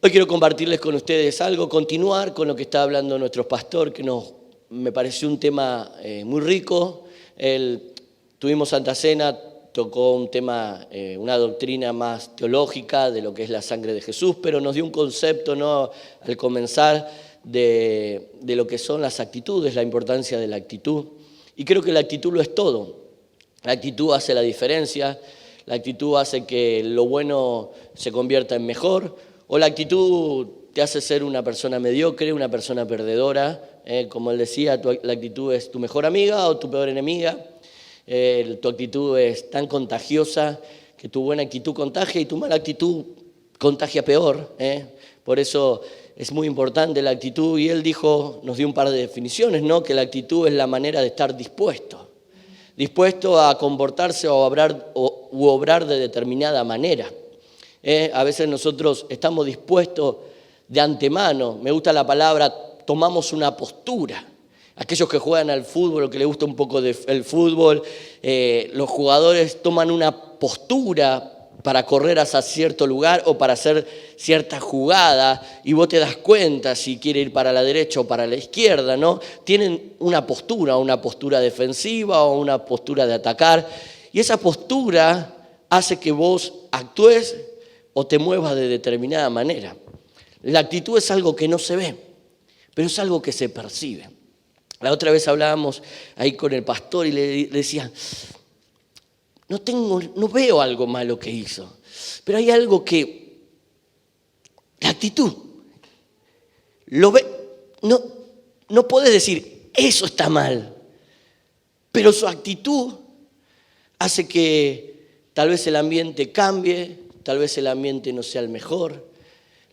Hoy quiero compartirles con ustedes algo, continuar con lo que está hablando nuestro pastor, que me pareció un tema muy rico. Tuvimos Santa Cena, tocó un tema, una doctrina más teológica de lo que es la sangre de Jesús, pero nos dio un concepto, ¿no?, al comenzar de lo que son las actitudes, la importancia de la actitud. Y creo que la actitud lo es todo. La actitud hace la diferencia, la actitud hace que lo bueno se convierta en mejor, o la actitud te hace ser una persona mediocre, una persona perdedora. Como él decía, la actitud es tu mejor amiga o tu peor enemiga. Tu actitud es tan contagiosa que tu buena actitud contagia y tu mala actitud contagia peor. Por eso es muy importante la actitud. Y él nos dio un par de definiciones, ¿no? Que la actitud es la manera de estar dispuesto a comportarse u obrar de determinada manera. A veces nosotros estamos dispuestos de antemano, me gusta la palabra, tomamos una postura. Aquellos que juegan al fútbol o que les gusta un poco el fútbol, los jugadores toman una postura para correr hacia cierto lugar o para hacer cierta jugada, y vos te das cuenta si quiere ir para la derecha o para la izquierda, ¿no? Tienen una postura defensiva o una postura de atacar, y esa postura hace que vos actúes o te muevas de determinada manera. La actitud es algo que no se ve, pero es algo que se percibe. La otra vez hablábamos ahí con el pastor y le decía, no veo algo malo que hizo, pero hay algo que, la actitud, lo ve, no puede decir, eso está mal, pero su actitud hace que tal vez el ambiente cambie, tal vez el ambiente no sea el mejor.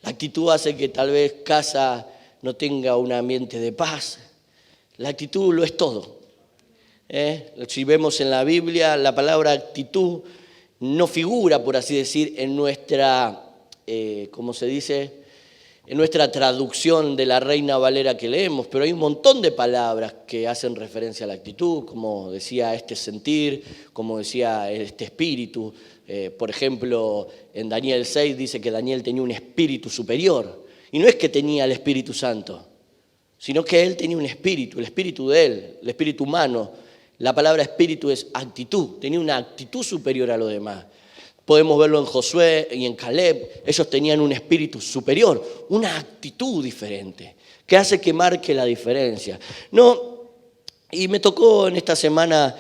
La actitud hace que tal vez casa no tenga un ambiente de paz. La actitud lo es todo. Si vemos en la Biblia, la palabra actitud no figura, por así decir, en nuestra, ¿cómo se dice?, en nuestra traducción de la Reina Valera que leemos, pero hay un montón de palabras que hacen referencia a la actitud, como decía este sentir, como decía este espíritu. Por ejemplo, en Daniel 6 dice que Daniel tenía un espíritu superior, y no es que tenía el Espíritu Santo, sino que él tenía un espíritu, el espíritu de él, el espíritu humano. La palabra espíritu es actitud, tenía una actitud superior a lo demás. Podemos verlo en Josué y en Caleb, ellos tenían un espíritu superior, una actitud diferente, que hace que marque la diferencia. Y me tocó en esta semana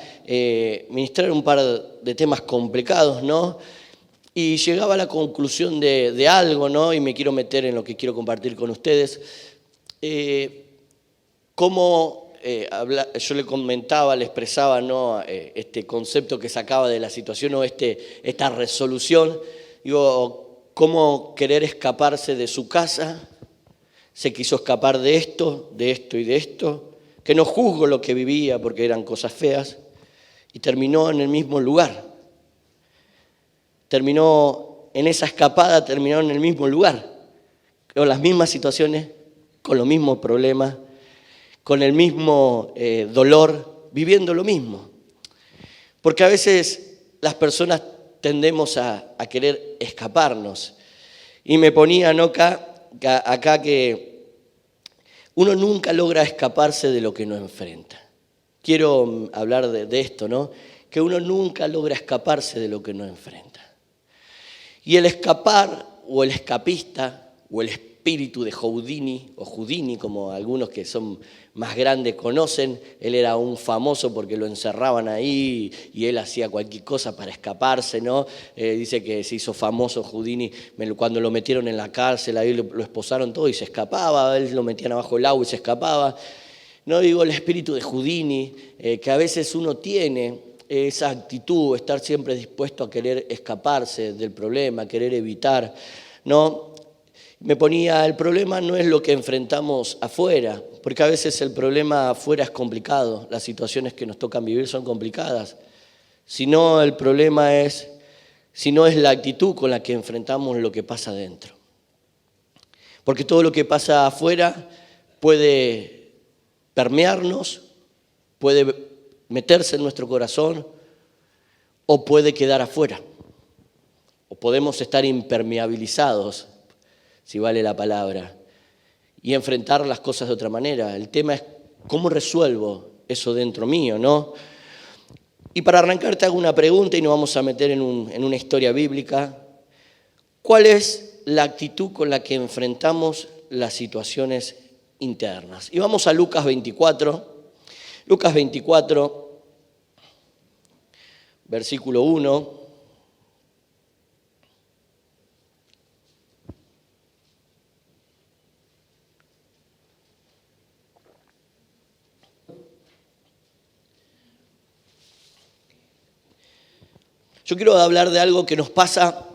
ministrar un par de temas complicados, ¿no? Y llegaba a la conclusión de algo, ¿no? Y me quiero meter en lo que quiero compartir con ustedes. Yo le comentaba, le expresaba, ¿no?, este concepto que sacaba de la situación o esta resolución. Digo, cómo querer escaparse de su casa, se quiso escapar de esto y de esto, que no juzgo lo que vivía porque eran cosas feas, y terminó en el mismo lugar. Terminó en esa escapada, terminó en el mismo lugar, con las mismas situaciones, con los mismos problemas, con el mismo dolor, viviendo lo mismo. Porque a veces las personas tendemos a querer escaparnos. Y me ponía, ¿no?, acá que uno nunca logra escaparse de lo que no enfrenta. Quiero hablar de esto, ¿no?, que uno nunca logra escaparse de lo que no enfrenta. Y el escapar, o el escapista, o el espíritu de Houdini, o Houdini, como algunos que son más grandes conocen, él era un famoso porque lo encerraban ahí y él hacía cualquier cosa para escaparse, ¿no? Dice que se hizo famoso Houdini cuando lo metieron en la cárcel, ahí lo esposaron todo y se escapaba, él lo metían abajo del agua y se escapaba. No digo el espíritu de Houdini, que a veces uno tiene esa actitud, estar siempre dispuesto a querer escaparse del problema, querer evitar, ¿no? Me ponía, el problema no es lo que enfrentamos afuera, porque a veces el problema afuera es complicado, las situaciones que nos tocan vivir son complicadas, sino el problema no es la actitud con la que enfrentamos lo que pasa adentro. Porque todo lo que pasa afuera puede permearnos, puede meterse en nuestro corazón o puede quedar afuera. O podemos estar impermeabilizados si vale la palabra, y enfrentar las cosas de otra manera. El tema es cómo resuelvo eso dentro mío, ¿no? Y para arrancar te hago una pregunta y nos vamos a meter en una historia bíblica. ¿Cuál es la actitud con la que enfrentamos las situaciones internas? Y vamos a Lucas 24. Lucas 24, versículo 1. Yo quiero hablar de algo que nos pasa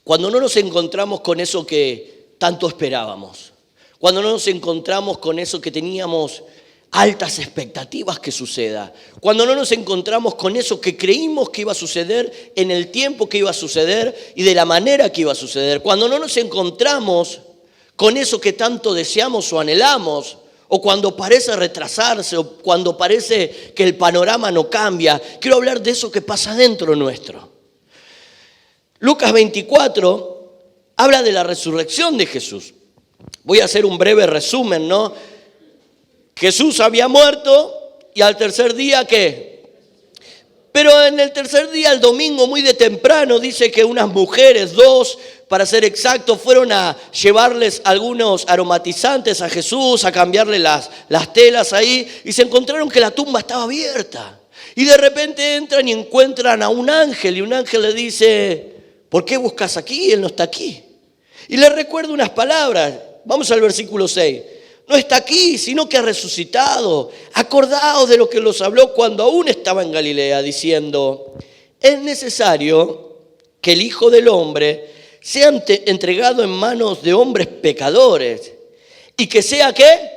cuando no nos encontramos con eso que tanto esperábamos, cuando no nos encontramos con eso que teníamos altas expectativas que suceda, cuando no nos encontramos con eso que creímos que iba a suceder en el tiempo que iba a suceder y de la manera que iba a suceder, cuando no nos encontramos con eso que tanto deseamos o anhelamos, o cuando parece retrasarse, o cuando parece que el panorama no cambia. Quiero hablar de eso que pasa dentro nuestro. Lucas 24 habla de la resurrección de Jesús. Voy a hacer un breve resumen, ¿no? Jesús había muerto y al tercer día, ¿qué? Pero en el tercer día, el domingo, muy de temprano, dice que unas mujeres, 2, para ser exacto, fueron a llevarles algunos aromatizantes a Jesús, a cambiarle las telas ahí, y se encontraron que la tumba estaba abierta. Y de repente entran y encuentran a un ángel, y un ángel le dice: ¿por qué buscas aquí? Él no está aquí. Y le recuerda unas palabras. Vamos al versículo 6. No está aquí, sino que ha resucitado. Acordaos de lo que los habló cuando aún estaba en Galilea, diciendo: es necesario que el Hijo del Hombre sea entregado en manos de hombres pecadores, y que sea ¿qué?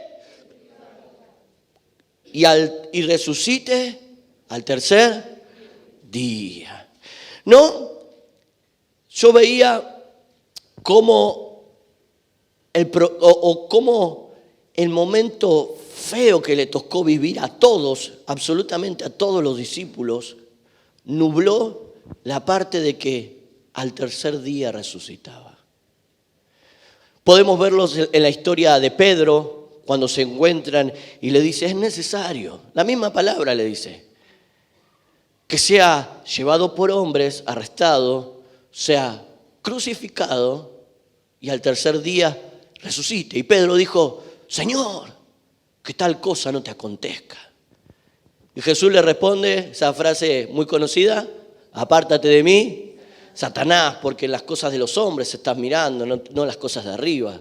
Y resucite al tercer día. ¿No? Yo veía cómo el momento feo que le tocó vivir a todos, absolutamente a todos los discípulos, nubló la parte de que al tercer día resucitaba. Podemos verlos en la historia de Pedro, cuando se encuentran y le dice: es necesario, la misma palabra le dice, que sea llevado por hombres, arrestado, sea crucificado y al tercer día resucite. Y Pedro dijo: Señor, que tal cosa no te acontezca. Y Jesús le responde esa frase muy conocida: apártate de mí, Satanás, porque las cosas de los hombres estás mirando, no las cosas de arriba.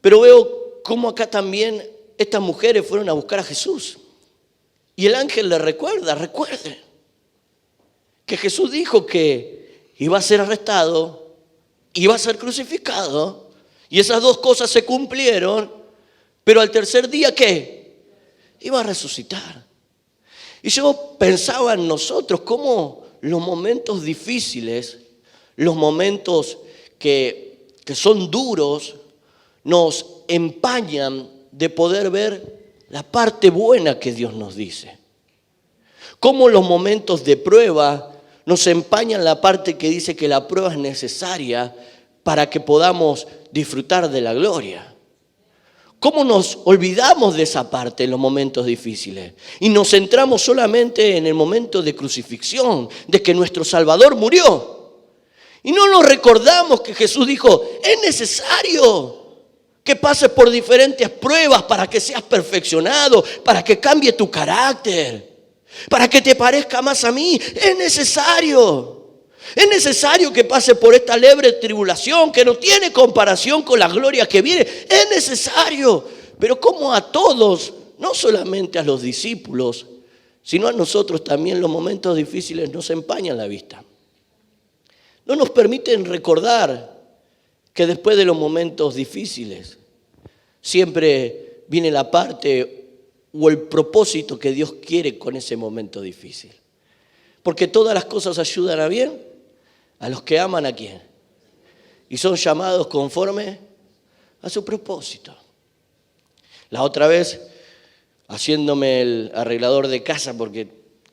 Pero veo cómo acá también estas mujeres fueron a buscar a Jesús. Y el ángel le recuerde que Jesús dijo que iba a ser arrestado, iba a ser crucificado, y esas dos cosas se cumplieron, pero al tercer día, ¿qué? Iba a resucitar. Y yo pensaba en nosotros cómo los momentos difíciles, los momentos que son duros, nos empañan de poder ver la parte buena que Dios nos dice. Cómo los momentos de prueba nos empañan la parte que dice que la prueba es necesaria para que podamos disfrutar de la gloria. ¿Cómo nos olvidamos de esa parte en los momentos difíciles? Y nos centramos solamente en el momento de crucifixión, de que nuestro Salvador murió. Y no nos recordamos que Jesús dijo: es necesario que pases por diferentes pruebas para que seas perfeccionado, para que cambie tu carácter, para que te parezca más a mí. Es necesario. Es necesario que pase por esta leve tribulación que no tiene comparación con la gloria que viene. Es necesario. Pero como a todos, no solamente a los discípulos, sino a nosotros también, los momentos difíciles nos empañan la vista. No nos permiten recordar que después de los momentos difíciles siempre viene la parte o el propósito que Dios quiere con ese momento difícil. Porque todas las cosas ayudan a bien a los que aman a quién. Y son llamados conforme a su propósito. La otra vez, haciéndome el arreglador de casa, porque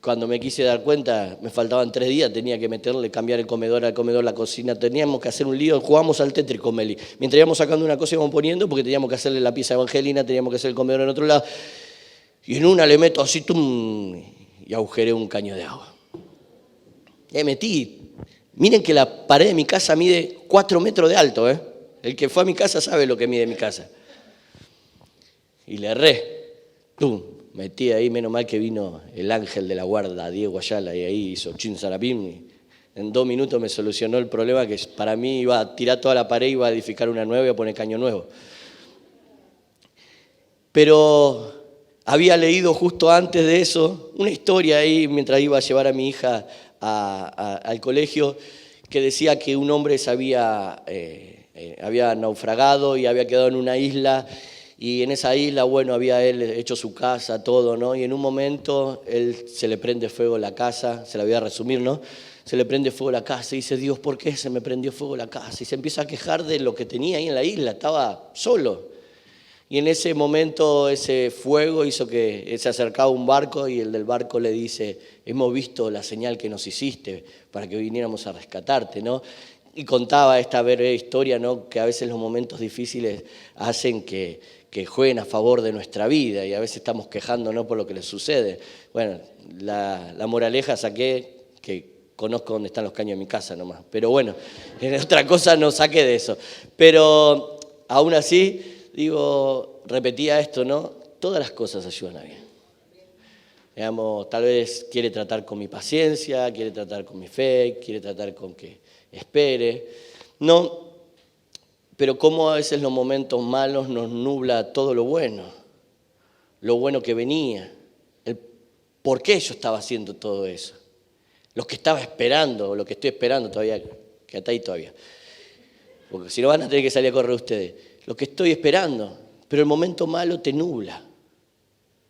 Cuando me quise dar cuenta, me faltaban 3 días, tenía que meterle, cambiar el comedor al comedor, la cocina, teníamos que hacer un lío, jugamos al Tetris con Meli. Mientras íbamos sacando una cosa íbamos poniendo, porque teníamos que hacerle la pieza evangelina, teníamos que hacer el comedor en otro lado. Y en una le meto así, tum, y agujeré un caño de agua. Y metí. Miren que la pared de mi casa mide 4 metros de alto, ¿eh? El que fue a mi casa sabe lo que mide mi casa. Y le erré. ¡Tum! Metí ahí, menos mal que vino el ángel de la guarda, Diego Ayala, y ahí hizo chin zarapín. Y en 2 minutos me solucionó el problema, que para mí iba a tirar toda la pared, iba a edificar una nueva y a poner caño nuevo. Pero había leído justo antes de eso una historia ahí, mientras iba a llevar a mi hija al colegio, que decía que un hombre se había naufragado y había quedado en una isla. Y en esa isla, bueno, había él hecho su casa, todo, ¿no? Y en un momento él se le prende fuego la casa, se la voy a resumir, ¿no? Se le prende fuego la casa y dice, Dios, ¿por qué se me prendió fuego la casa? Y se empieza a quejar de lo que tenía ahí en la isla, estaba solo. Y en ese momento ese fuego hizo que se acercaba un barco y el del barco le dice, hemos visto la señal que nos hiciste para que viniéramos a rescatarte, ¿no? Y contaba esta breve historia, ¿no? Que a veces los momentos difíciles hacen que jueguen a favor de nuestra vida y a veces estamos quejándonos por lo que les sucede. Bueno, la moraleja saqué que conozco dónde están los caños de mi casa nomás. Pero bueno, en otra cosa no saqué de eso. Pero aún así, digo, repetía esto, ¿no? Todas las cosas ayudan a bien. Digamos, tal vez quiere tratar con mi paciencia, quiere tratar con mi fe, quiere tratar con que espere. No, pero cómo a veces los momentos malos nos nubla todo lo bueno que venía, el por qué yo estaba haciendo todo eso, lo que estaba esperando, lo que estoy esperando todavía, que está ahí todavía, porque si no van a tener que salir a correr ustedes, lo que estoy esperando, pero el momento malo te nubla,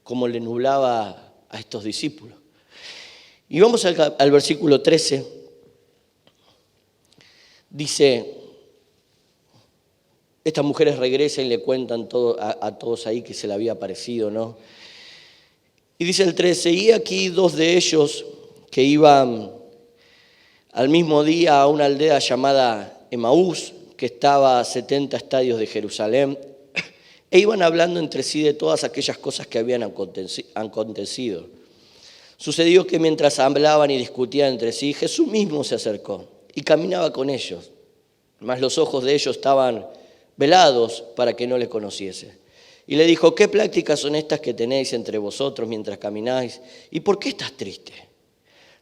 como le nublaba a estos discípulos. Y vamos al versículo 13, dice, estas mujeres regresan y le cuentan todo, a todos ahí que se le había aparecido, ¿no? Y dice el 13, y aquí 2 de ellos que iban al mismo día a una aldea llamada Emaús, que estaba a 70 estadios de Jerusalén, e iban hablando entre sí de todas aquellas cosas que habían acontecido. Sucedió que mientras hablaban y discutían entre sí, Jesús mismo se acercó y caminaba con ellos, mas los ojos de ellos estaban velados para que no le conociese. Y le dijo, ¿qué prácticas son estas que tenéis entre vosotros mientras camináis? ¿Y por qué estás triste?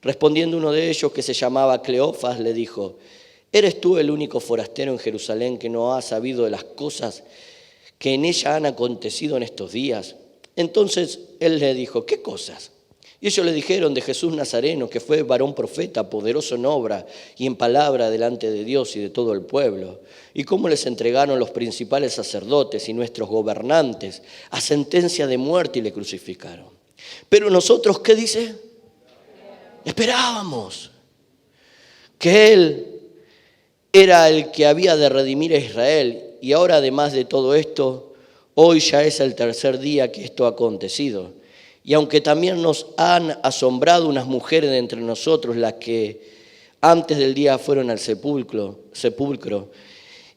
Respondiendo uno de ellos, que se llamaba Cleofas, le dijo, ¿eres tú el único forastero en Jerusalén que no ha sabido de las cosas que en ella han acontecido en estos días? Entonces él le dijo, ¿qué cosas? Y ellos le dijeron de Jesús Nazareno, que fue varón profeta, poderoso en obra y en palabra delante de Dios y de todo el pueblo, y cómo les entregaron los principales sacerdotes y nuestros gobernantes a sentencia de muerte y le crucificaron. Pero nosotros, ¿qué dice? Esperábamos que Él era el que había de redimir a Israel, y ahora además de todo esto, hoy ya es el 3er día que esto ha acontecido. Y aunque también nos han asombrado unas mujeres de entre nosotros, las que antes del día fueron al sepulcro,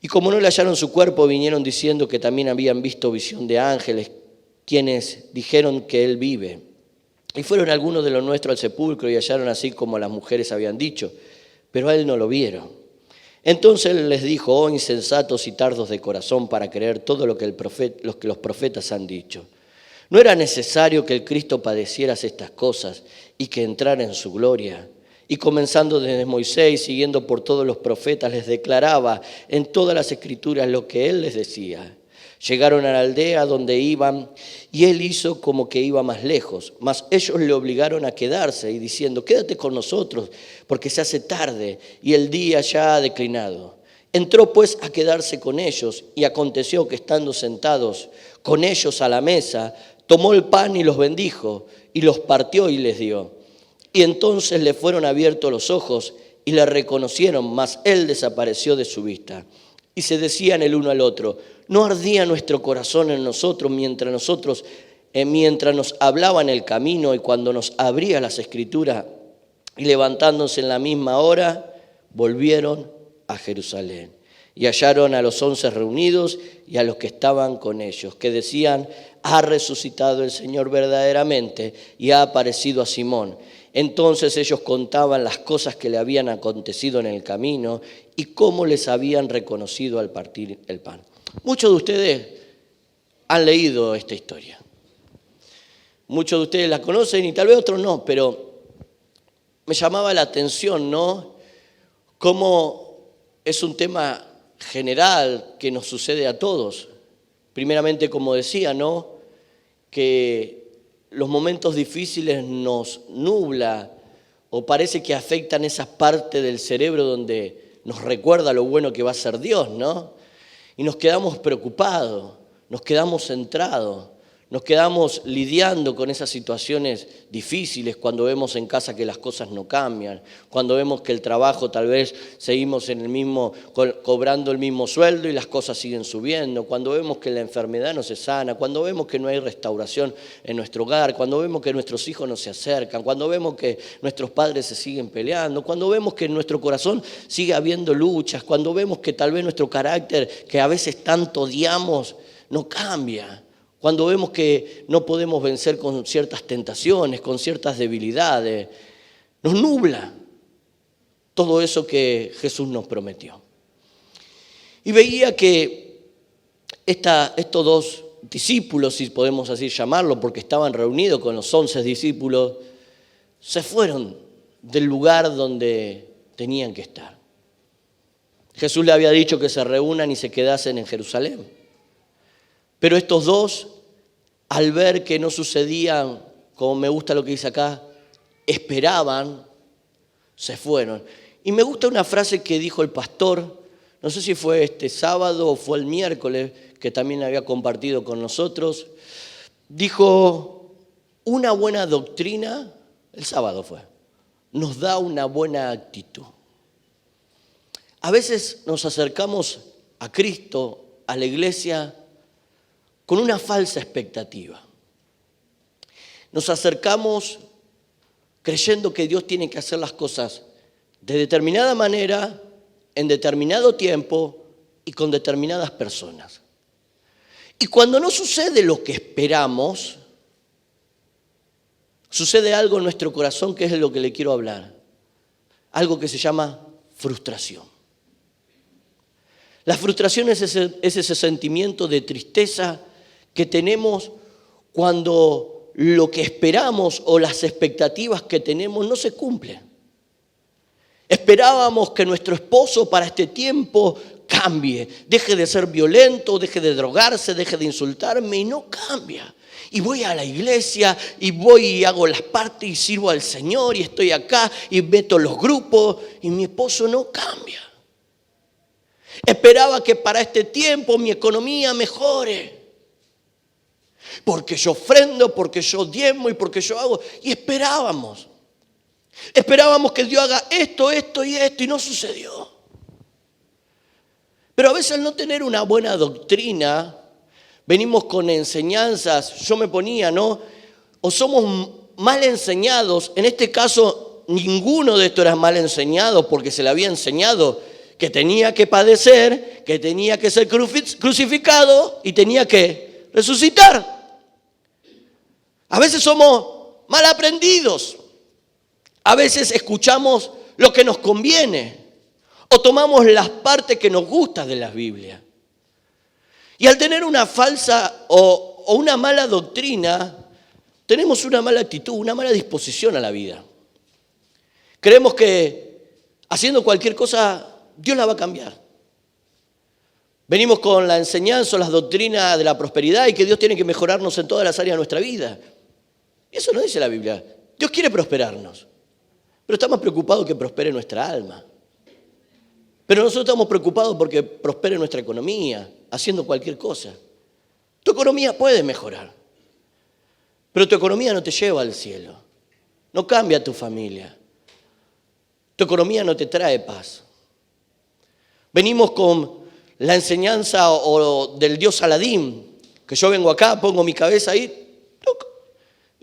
y como no le hallaron su cuerpo, vinieron diciendo que también habían visto visión de ángeles, quienes dijeron que Él vive. Y fueron algunos de los nuestros al sepulcro y hallaron así como las mujeres habían dicho, pero a Él no lo vieron. Entonces Él les dijo, oh insensatos y tardos de corazón para creer todo lo que los profetas han dicho. ¿No era necesario que el Cristo padeciera estas cosas y que entrara en su gloria? Y comenzando desde Moisés y siguiendo por todos los profetas, les declaraba en todas las escrituras lo que Él les decía. Llegaron a la aldea donde iban y Él hizo como que iba más lejos, mas ellos le obligaron a quedarse y diciendo, quédate con nosotros porque se hace tarde y el día ya ha declinado. Entró pues a quedarse con ellos y aconteció que estando sentados con ellos a la mesa, tomó el pan y los bendijo y los partió y les dio. Y entonces le fueron abiertos los ojos y le reconocieron, mas Él desapareció de su vista. Y se decían el uno al otro, ¿no ardía nuestro corazón en nosotros mientras nosotros mientras nos hablaba en el camino y cuando nos abría las Escrituras, y levantándose en la misma hora, volvieron a Jerusalén. Y hallaron a los 11 reunidos y a los que estaban con ellos, que decían: ha resucitado el Señor verdaderamente y ha aparecido a Simón. Entonces ellos contaban las cosas que le habían acontecido en el camino y cómo les habían reconocido al partir el pan. Muchos de ustedes han leído esta historia. Muchos de ustedes la conocen y tal vez otros no, pero me llamaba la atención, ¿no? Cómo es un tema general que nos sucede a todos. Primeramente, como decía, ¿no? Que los momentos difíciles nos nubla o parece que afectan esas partes del cerebro donde nos recuerda lo bueno que va a ser Dios, ¿no? Y nos quedamos preocupados, nos quedamos centrados. Nos quedamos lidiando con esas situaciones difíciles cuando vemos en casa que las cosas no cambian, cuando vemos que el trabajo tal vez seguimos en el mismo, cobrando el mismo sueldo y las cosas siguen subiendo, cuando vemos que la enfermedad no se sana, cuando vemos que no hay restauración en nuestro hogar, cuando vemos que nuestros hijos no se acercan, cuando vemos que nuestros padres se siguen peleando, cuando vemos que en nuestro corazón sigue habiendo luchas, cuando vemos que tal vez nuestro carácter, que a veces tanto odiamos, no cambia. Cuando vemos que no podemos vencer con ciertas tentaciones, con ciertas debilidades, nos nubla todo eso que Jesús nos prometió. Y veía que estos dos discípulos, si podemos así llamarlo, porque estaban reunidos con los 11 discípulos, se fueron del lugar donde tenían que estar. Jesús le había dicho que se reúnan y se quedasen en Jerusalén. Pero estos dos, al ver que no sucedían, como me gusta lo que dice acá, esperaban, se fueron. Y me gusta una frase que dijo el pastor, no sé si fue este sábado o fue el miércoles, que también había compartido con nosotros. Dijo: una buena doctrina, el sábado fue, nos da una buena actitud. A veces nos acercamos a Cristo, a la iglesia, con una falsa expectativa. Nos acercamos creyendo que Dios tiene que hacer las cosas de determinada manera, en determinado tiempo y con determinadas personas. Y cuando no sucede lo que esperamos, sucede algo en nuestro corazón que es de lo que le quiero hablar. Algo que se llama frustración. La frustración es ese sentimiento de tristeza que tenemos cuando lo que esperamos o las expectativas que tenemos no se cumplen. Esperábamos que nuestro esposo para este tiempo cambie, deje de ser violento, deje de drogarse, deje de insultarme, y no cambia. Y voy a la iglesia y voy y hago las partes y sirvo al Señor y estoy acá y meto los grupos y mi esposo no cambia. Esperaba que para este tiempo mi economía mejore. Porque yo ofrendo, porque yo diezmo y porque yo hago. Y esperábamos que Dios haga esto, esto y esto, y no sucedió. Pero a veces al no tener una buena doctrina, venimos con enseñanzas, yo me ponía, ¿no? O somos mal enseñados, en este caso ninguno de estos era mal enseñado porque se le había enseñado que tenía que padecer, que tenía que ser crucificado y tenía que resucitar. A veces somos mal aprendidos, a veces escuchamos lo que nos conviene o tomamos las partes que nos gustan de la Biblia. Y al tener una falsa o una mala doctrina, tenemos una mala actitud, una mala disposición a la vida. Creemos que haciendo cualquier cosa, Dios la va a cambiar. Venimos con la enseñanza o las doctrinas de la prosperidad y que Dios tiene que mejorarnos en todas las áreas de nuestra vida. Y eso no dice la Biblia. Dios quiere prosperarnos, pero estamos preocupados que prospere nuestra alma. Pero nosotros estamos preocupados porque prospere nuestra economía, haciendo cualquier cosa. Tu economía puede mejorar, pero tu economía no te lleva al cielo. No cambia tu familia. Tu economía no te trae paz. Venimos con la enseñanza o del dios Aladín, que yo vengo acá, pongo mi cabeza ahí,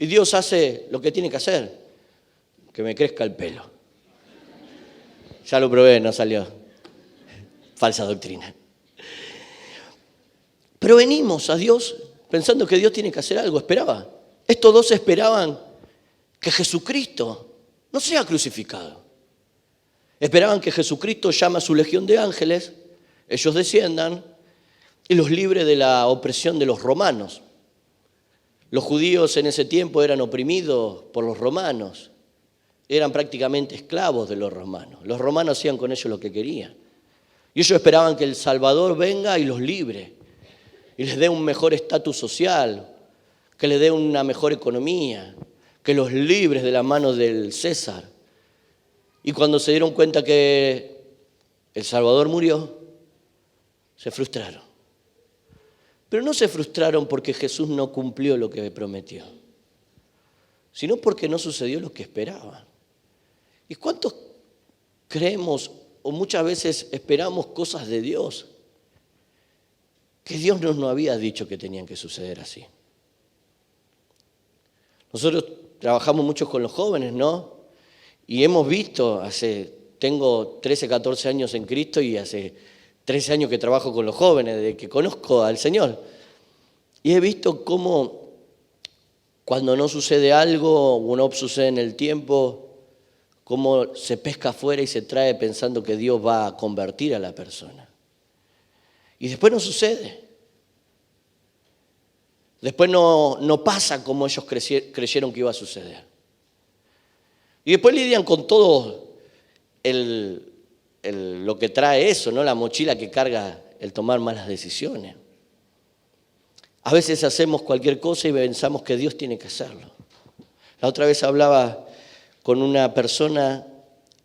Y Dios hace lo que tiene que hacer, que me crezca el pelo. Ya lo probé, no salió. Falsa doctrina. Pero venimos a Dios pensando que Dios tiene que hacer algo. Esperaba. Estos dos esperaban que Jesucristo no sea crucificado. Esperaban que Jesucristo llame a su legión de ángeles, ellos desciendan y los libre de la opresión de los romanos. Los judíos en ese tiempo eran oprimidos por los romanos. Eran prácticamente esclavos de los romanos. Los romanos hacían con ellos lo que querían. Y ellos esperaban que el Salvador venga y los libre. Y les dé un mejor estatus social, que les dé una mejor economía, que los libres de la mano del César. Y cuando se dieron cuenta que el Salvador murió, se frustraron. Pero no se frustraron porque Jesús no cumplió lo que prometió, sino porque no sucedió lo que esperaban. ¿Y cuántos creemos o muchas veces esperamos cosas de Dios que Dios nos no había dicho que tenían que suceder así? Nosotros trabajamos mucho con los jóvenes, ¿no? Y hemos visto, tengo 13, 14 años en Cristo y hace 13 años que trabajo con los jóvenes, desde que conozco al Señor. Y he visto cómo cuando no sucede algo o no sucede en el tiempo, cómo se pesca afuera y se trae pensando que Dios va a convertir a la persona. Y después no sucede. Después no pasa como ellos creyeron que iba a suceder. Y después lidian con todo lo que trae eso, ¿no? La mochila que carga el tomar malas decisiones. A veces hacemos cualquier cosa y pensamos que Dios tiene que hacerlo. La otra vez hablaba con una persona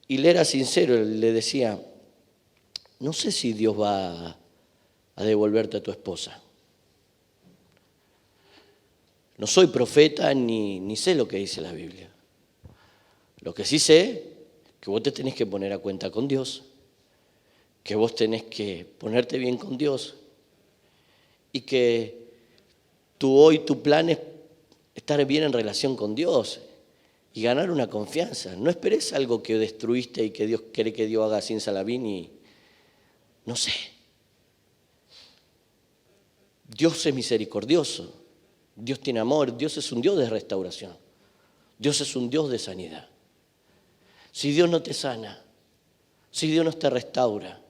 y le era sincero, le decía, no sé si Dios va a devolverte a tu esposa. No soy profeta ni sé lo que dice la Biblia. Lo que sí sé es que vos te tenés que poner a cuenta con Dios, que vos tenés que ponerte bien con Dios y que tu plan es estar bien en relación con Dios y ganar una confianza. No esperes algo que destruiste y que Dios quiere que Dios haga sin Salabín y no sé. Dios es misericordioso, Dios tiene amor, Dios es un Dios de restauración, Dios es un Dios de sanidad. Si Dios no te sana, si Dios no te restaura,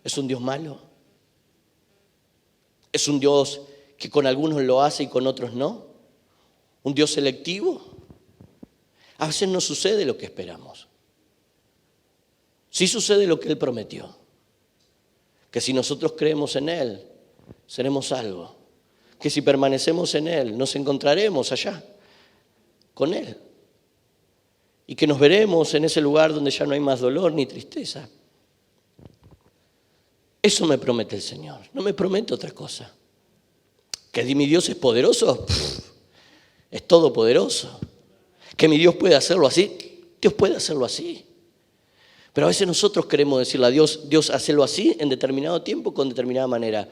¿es un Dios malo? ¿Es un Dios que con algunos lo hace y con otros no? ¿Un Dios selectivo? A veces no sucede lo que esperamos. Sí sucede lo que Él prometió. Que si nosotros creemos en Él, seremos salvos. Que si permanecemos en Él, nos encontraremos allá con Él. Y que nos veremos en ese lugar donde ya no hay más dolor ni tristeza. Eso me promete el Señor, no me promete otra cosa. ¿Que mi Dios es poderoso? Es todopoderoso. ¿Que mi Dios puede hacerlo así? Dios puede hacerlo así. Pero a veces nosotros queremos decirle a Dios, Dios, hacelo así en determinado tiempo, con determinada manera.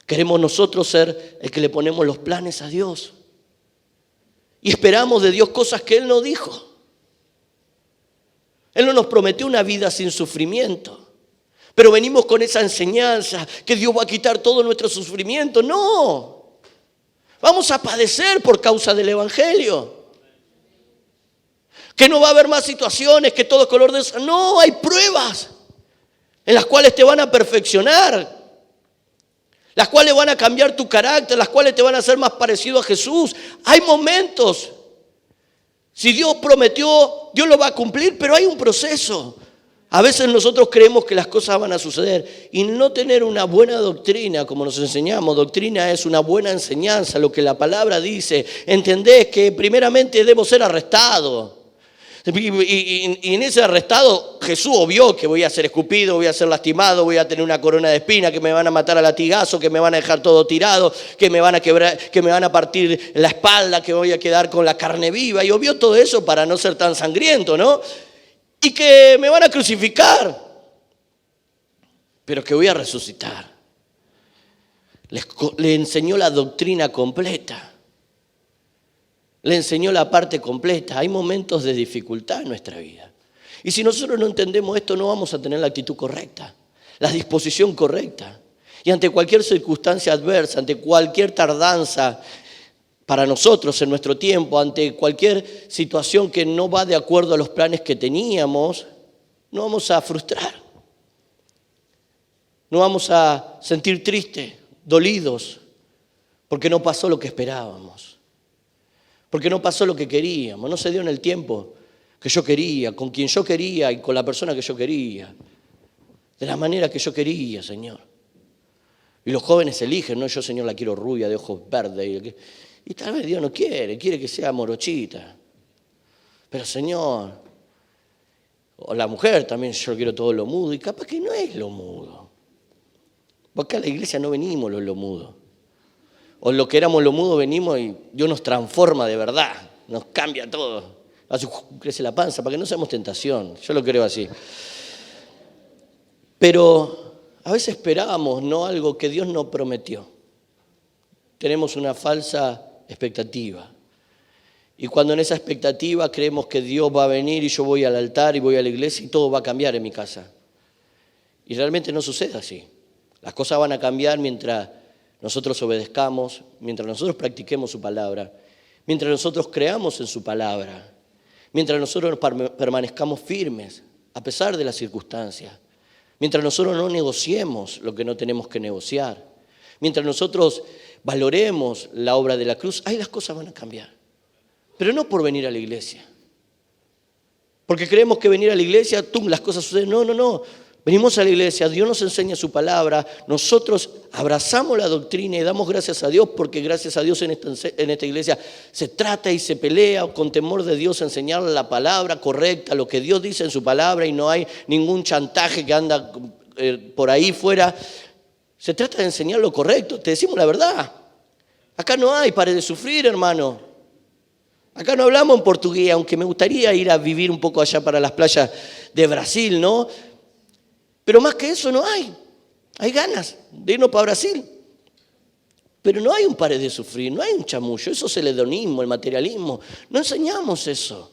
Queremos nosotros ser el que le ponemos los planes a Dios. Y esperamos de Dios cosas que Él no dijo. Él no nos prometió una vida sin sufrimiento. Pero venimos con esa enseñanza que Dios va a quitar todo nuestro sufrimiento. No. Vamos a padecer por causa del Evangelio. Que no va a haber más situaciones, que todo es color de rosa. No, hay pruebas en las cuales te van a perfeccionar. Las cuales van a cambiar tu carácter, las cuales te van a hacer más parecido a Jesús. Hay momentos. Si Dios prometió, Dios lo va a cumplir, pero hay un proceso. A veces nosotros creemos que las cosas van a suceder y no tener una buena doctrina, como nos enseñamos. Doctrina es una buena enseñanza, lo que la palabra dice. Entendés que primeramente debo ser arrestado. Y en ese arrestado Jesús vio que voy a ser escupido, voy a ser lastimado, voy a tener una corona de espina, que me van a matar a latigazo, que me van a dejar todo tirado, que me van a quebrar, que me van a partir la espalda, que voy a quedar con la carne viva. Y vio todo eso para no ser tan sangriento, ¿no? Y que me van a crucificar, pero que voy a resucitar. Le enseñó la doctrina completa. Le enseñó la parte completa. Hay momentos de dificultad en nuestra vida. Y si nosotros no entendemos esto, no vamos a tener la actitud correcta, la disposición correcta. Y ante cualquier circunstancia adversa, ante cualquier tardanza para nosotros en nuestro tiempo, ante cualquier situación que no va de acuerdo a los planes que teníamos, no vamos a frustrar. No vamos a sentir tristes, dolidos, porque no pasó lo que esperábamos. Porque no pasó lo que queríamos, no se dio en el tiempo que yo quería, con quien yo quería y con la persona que yo quería. De la manera que yo quería, Señor. Y los jóvenes eligen, no, yo, Señor, la quiero rubia, de ojos verdes. Y tal vez Dios no quiere que sea morochita. Pero, Señor, o la mujer también, yo quiero todo lo mudo. Y capaz que no es lo mudo. Porque acá a la iglesia no venimos lo mudo. O lo que éramos lo mudo venimos y Dios nos transforma de verdad. Nos cambia todo. Así crece la panza, para que no seamos tentación. Yo lo creo así. Pero a veces esperábamos, no algo que Dios no prometió. Tenemos una falsa expectativa. Y cuando en esa expectativa creemos que Dios va a venir y yo voy al altar y voy a la iglesia y todo va a cambiar en mi casa. Y realmente no sucede así. Las cosas van a cambiar mientras nosotros obedezcamos, mientras nosotros practiquemos su palabra, mientras nosotros creamos en su palabra, mientras nosotros permanezcamos firmes a pesar de las circunstancias, mientras nosotros no negociemos lo que no tenemos que negociar, mientras nosotros valoremos la obra de la cruz, ahí las cosas van a cambiar. Pero no por venir a la iglesia. Porque creemos que venir a la iglesia, las cosas suceden. No. Venimos a la iglesia, Dios nos enseña su palabra, nosotros abrazamos la doctrina y damos gracias a Dios porque gracias a Dios en esta iglesia se trata y se pelea con temor de Dios enseñar la palabra correcta, lo que Dios dice en su palabra y no hay ningún chantaje que anda por ahí fuera. Se trata de enseñar lo correcto, te decimos la verdad. Acá no hay pares de sufrir, hermano. Acá no hablamos en portugués, aunque me gustaría ir a vivir un poco allá para las playas de Brasil, ¿no? Pero más que eso no hay. Hay ganas de irnos para Brasil. Pero no hay un pares de sufrir, no hay un chamullo. Eso es el hedonismo, el materialismo. No enseñamos eso.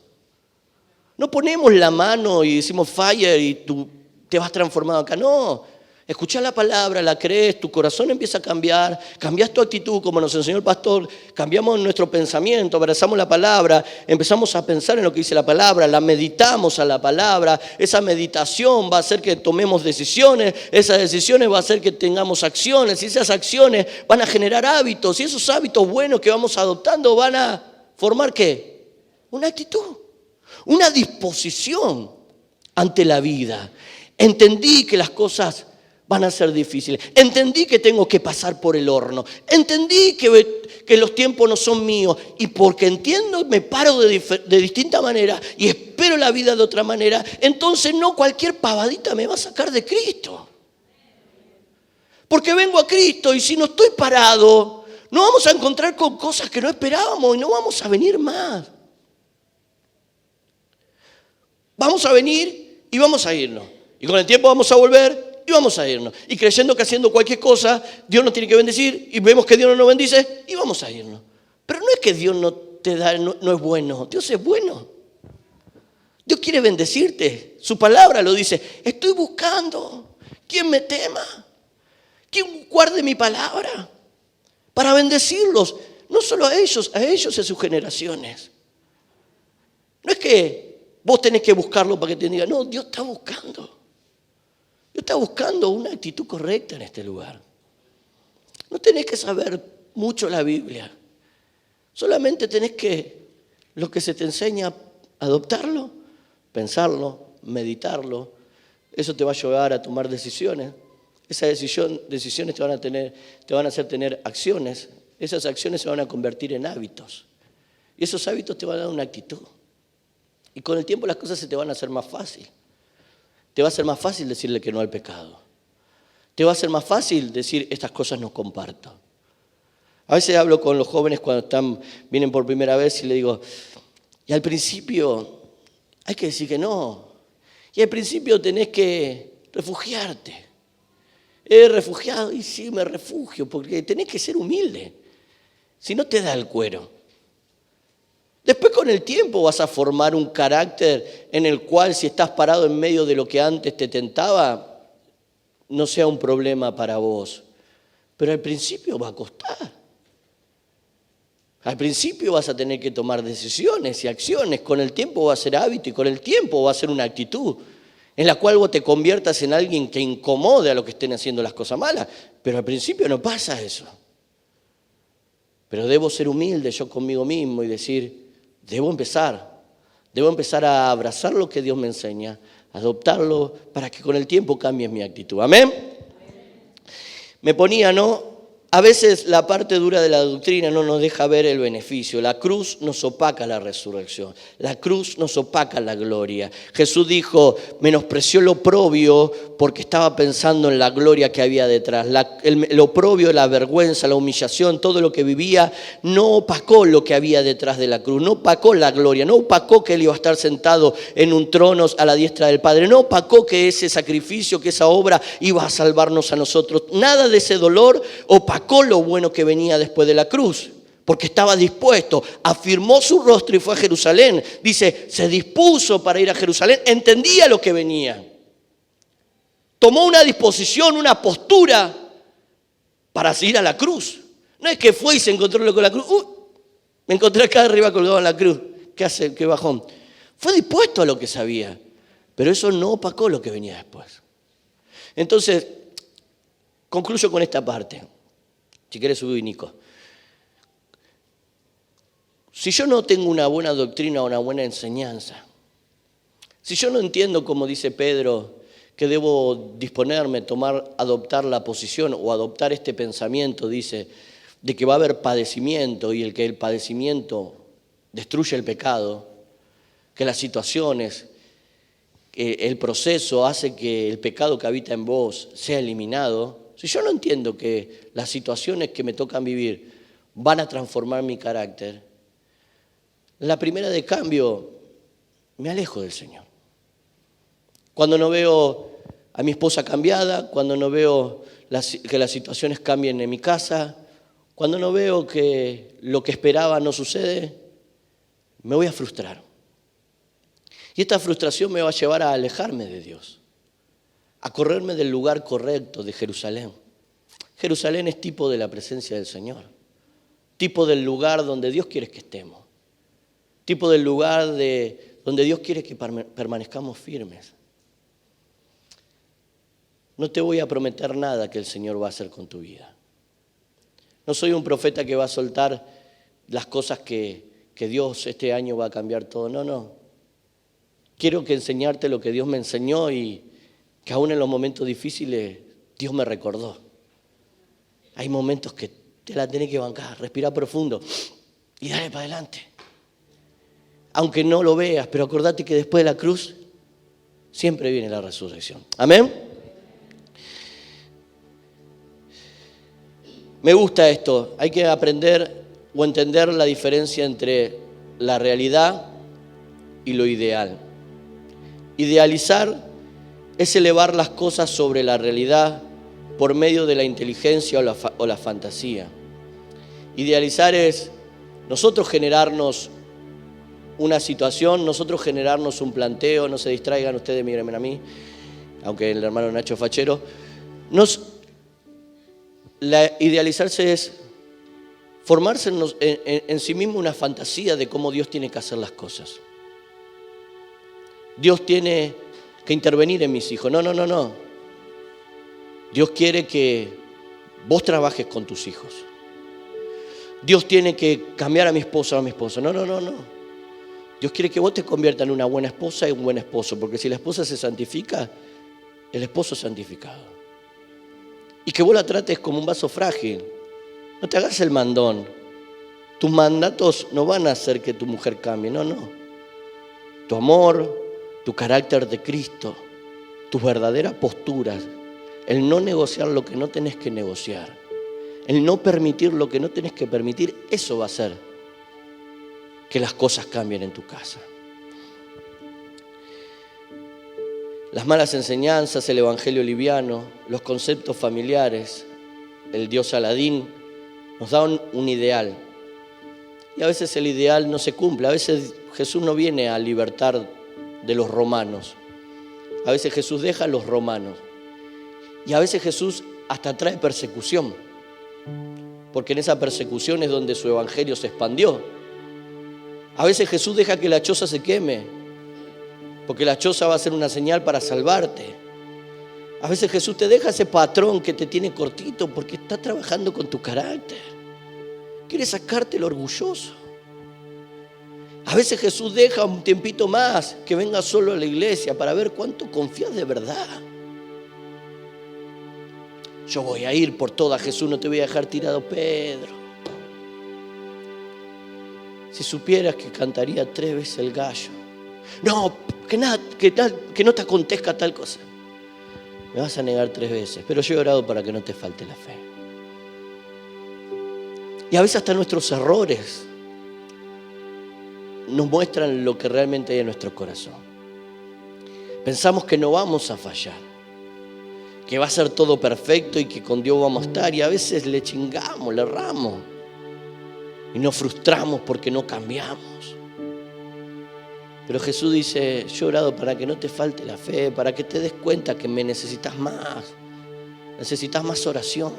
No ponemos la mano y decimos fire y tú te vas transformado acá. No. Escuchás la palabra, la crees, tu corazón empieza a cambiar, cambias tu actitud como nos enseñó el pastor, cambiamos nuestro pensamiento, abrazamos la palabra, empezamos a pensar en lo que dice la palabra, la meditamos a la palabra, esa meditación va a hacer que tomemos decisiones, esas decisiones va a hacer que tengamos acciones y esas acciones van a generar hábitos y esos hábitos buenos que vamos adoptando van a formar ¿qué? Una actitud, una disposición ante la vida. Entendí que las cosas van a ser difíciles. Entendí que tengo que pasar por el horno. Entendí que los tiempos no son míos. Y porque entiendo, me paro de distinta manera y espero la vida de otra manera. Entonces no cualquier pavadita me va a sacar de Cristo. Porque vengo a Cristo y si no estoy parado, no vamos a encontrar con cosas que no esperábamos y no vamos a venir más. Vamos a venir y vamos a irnos. Y con el tiempo vamos a volver y vamos a irnos. Y creyendo que haciendo cualquier cosa, Dios nos tiene que bendecir y vemos que Dios no nos bendice y vamos a irnos. Pero no es que Dios no te da, no es bueno. Dios es bueno. Dios quiere bendecirte. Su palabra lo dice. Estoy buscando quien me tema, quien guarde mi palabra para bendecirlos. No solo a ellos y a sus generaciones. No es que vos tenés que buscarlo para que te diga, no, Dios está buscando. Dios está buscando una actitud correcta en este lugar. No tenés que saber mucho la Biblia. Solamente tenés que, lo que se te enseña, adoptarlo, pensarlo, meditarlo. Eso te va a llevar a tomar decisiones. Esas decisiones te van a hacer tener acciones. Esas acciones se van a convertir en hábitos. Y esos hábitos te van a dar una actitud. Y con el tiempo las cosas se te van a hacer más fácil. Te va a ser más fácil decirle que no al pecado. Te va a ser más fácil decir estas cosas no comparto. A veces hablo con los jóvenes cuando vienen por primera vez y le digo, y al principio hay que decir que no. Y al principio tenés que refugiarte. ¿Eres refugiado? Y sí, me refugio, porque tenés que ser humilde. Si no te da el cuero. Después con el tiempo vas a formar un carácter en el cual si estás parado en medio de lo que antes te tentaba, no sea un problema para vos. Pero al principio va a costar. Al principio vas a tener que tomar decisiones y acciones. Con el tiempo va a ser hábito y con el tiempo va a ser una actitud en la cual vos te conviertas en alguien que incomode a los que estén haciendo las cosas malas. Pero al principio no pasa eso. Pero debo ser humilde yo conmigo mismo y decir, debo empezar a abrazar lo que Dios me enseña, adoptarlo para que con el tiempo cambie mi actitud. ¿Amén? Me ponía, ¿no? A veces la parte dura de la doctrina no nos deja ver el beneficio. La cruz nos opaca la resurrección. La cruz nos opaca la gloria. Jesús dijo, menospreció lo oprobio porque estaba pensando en la gloria que había detrás. Lo oprobio, la vergüenza, la humillación, todo lo que vivía, no opacó lo que había detrás de la cruz. No opacó la gloria. No opacó que Él iba a estar sentado en un trono a la diestra del Padre. No opacó que ese sacrificio, que esa obra iba a salvarnos a nosotros. Nada de ese dolor opacó lo bueno que venía después de la cruz, porque estaba dispuesto, afirmó su rostro y fue a Jerusalén. Dice, se dispuso para ir a Jerusalén, entendía lo que venía. Tomó una disposición, una postura para ir a la cruz. No es que fue y se encontró con la cruz. Me encontré acá arriba colgado en la cruz. ¿Qué hace? ¿Qué bajón? Fue dispuesto a lo que sabía, pero eso no opacó lo que venía después. Entonces, concluyo con esta parte. Si querés subir, Nico. Si yo no tengo una buena doctrina o una buena enseñanza, si yo no entiendo, como dice Pedro, que debo disponerme, adoptar la posición o adoptar este pensamiento, dice, de que va a haber padecimiento y que el padecimiento destruye el pecado, que las situaciones, el proceso hace que el pecado que habita en vos sea eliminado. Si yo no entiendo que las situaciones que me tocan vivir van a transformar mi carácter, la primera de cambio, me alejo del Señor. Cuando no veo a mi esposa cambiada, cuando no veo que las situaciones cambien en mi casa, cuando no veo que lo que esperaba no sucede, me voy a frustrar. Y esta frustración me va a llevar a alejarme de Dios, a correrme del lugar correcto de Jerusalén. Jerusalén es tipo de la presencia del Señor, tipo del lugar donde Dios quiere que estemos, tipo del lugar donde Dios quiere que permanezcamos firmes. No te voy a prometer nada que el Señor va a hacer con tu vida. No soy un profeta que va a soltar las cosas que Dios este año va a cambiar todo. No. Quiero enseñarte lo que Dios me enseñó y que aún en los momentos difíciles Dios me recordó. Hay momentos que te la tenés que bancar, respirar profundo y dale para adelante. Aunque no lo veas, pero acordate que después de la cruz siempre viene la resurrección. Amén. Me gusta esto. Hay que aprender o entender la diferencia entre la realidad y lo ideal. Idealizar es elevar las cosas sobre la realidad por medio de la inteligencia o la fantasía. Idealizar es nosotros generarnos una situación, nosotros generarnos un planteo, no se distraigan ustedes, mírenme a mí, aunque el hermano Nacho es fachero. Idealizarse es formarse en sí mismo una fantasía de cómo Dios tiene que hacer las cosas. Dios tiene que intervenir en mis hijos. No. Dios quiere que vos trabajes con tus hijos. Dios tiene que cambiar a mi esposa o a mi esposo. No. Dios quiere que vos te conviertas en una buena esposa y un buen esposo, porque si la esposa se santifica, el esposo es santificado. Y que vos la trates como un vaso frágil. No te hagas el mandón. Tus mandatos no van a hacer que tu mujer cambie, no. Tu amor, tu carácter de Cristo, tus verdaderas posturas, el no negociar lo que no tenés que negociar, el no permitir lo que no tenés que permitir, eso va a hacer que las cosas cambien en tu casa. Las malas enseñanzas, el evangelio liviano, los conceptos familiares, el Dios Aladín, nos dan un ideal. Y a veces el ideal no se cumple. A veces Jesús no viene a libertar de los romanos. A veces Jesús deja a los romanos. Y a veces Jesús hasta trae persecución. Porque en esa persecución es donde su evangelio se expandió. A veces Jesús deja que la choza se queme. Porque la choza va a ser una señal para salvarte. A veces Jesús te deja ese patrón que te tiene cortito porque está trabajando con tu carácter. Quiere sacarte lo orgulloso. A veces Jesús deja un tiempito más que venga solo a la iglesia para ver cuánto confías de verdad. Yo voy a ir por toda, Jesús, no te voy a dejar tirado, Pedro. Si supieras que cantaría 3 veces el gallo. No, que no te acontezca tal cosa. Me vas a negar 3 veces, pero yo he orado para que no te falte la fe. Y a veces hasta nuestros errores nos muestran lo que realmente hay en nuestro corazón. Pensamos que no vamos a fallar, que va a ser todo perfecto y que con Dios vamos a estar, y a veces le chingamos, le erramos y nos frustramos porque no cambiamos. Pero Jesús dice, yo he orado para que no te falte la fe, para que te des cuenta que me necesitas más oración,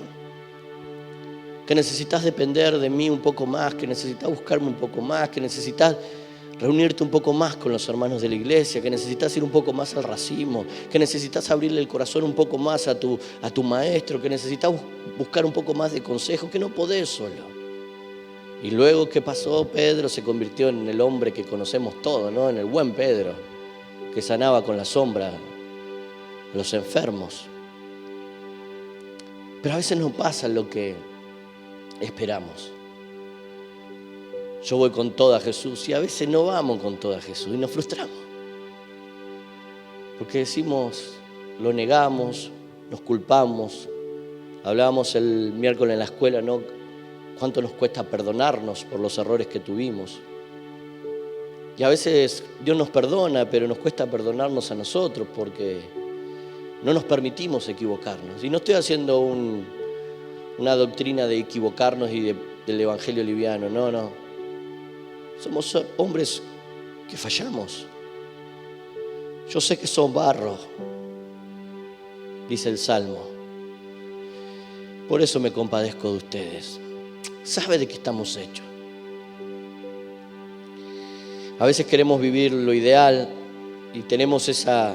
que necesitas depender de mí un poco más, que necesitas buscarme un poco más, que necesitas reunirte un poco más con los hermanos de la iglesia, que necesitas ir un poco más al racimo, que necesitas abrirle el corazón un poco más a tu maestro, que necesitas buscar un poco más de consejo, que no podés solo. Y luego, ¿qué pasó? Pedro se convirtió en el hombre que conocemos todos, ¿no? En el buen Pedro, que sanaba con la sombra a los enfermos. Pero a veces no pasa lo que esperamos. Yo voy con toda Jesús y a veces no vamos con toda Jesús y nos frustramos. Porque decimos, lo negamos, nos culpamos. Hablábamos el miércoles en la escuela, ¿no? Cuánto nos cuesta perdonarnos por los errores que tuvimos. Y a veces Dios nos perdona, pero nos cuesta perdonarnos a nosotros porque no nos permitimos equivocarnos. Y no estoy haciendo una doctrina de equivocarnos y del evangelio liviano, no. Somos hombres que fallamos. Yo sé que son barro, dice el Salmo. Por eso me compadezco de ustedes. Sabe de qué estamos hechos. A veces queremos vivir lo ideal y tenemos esa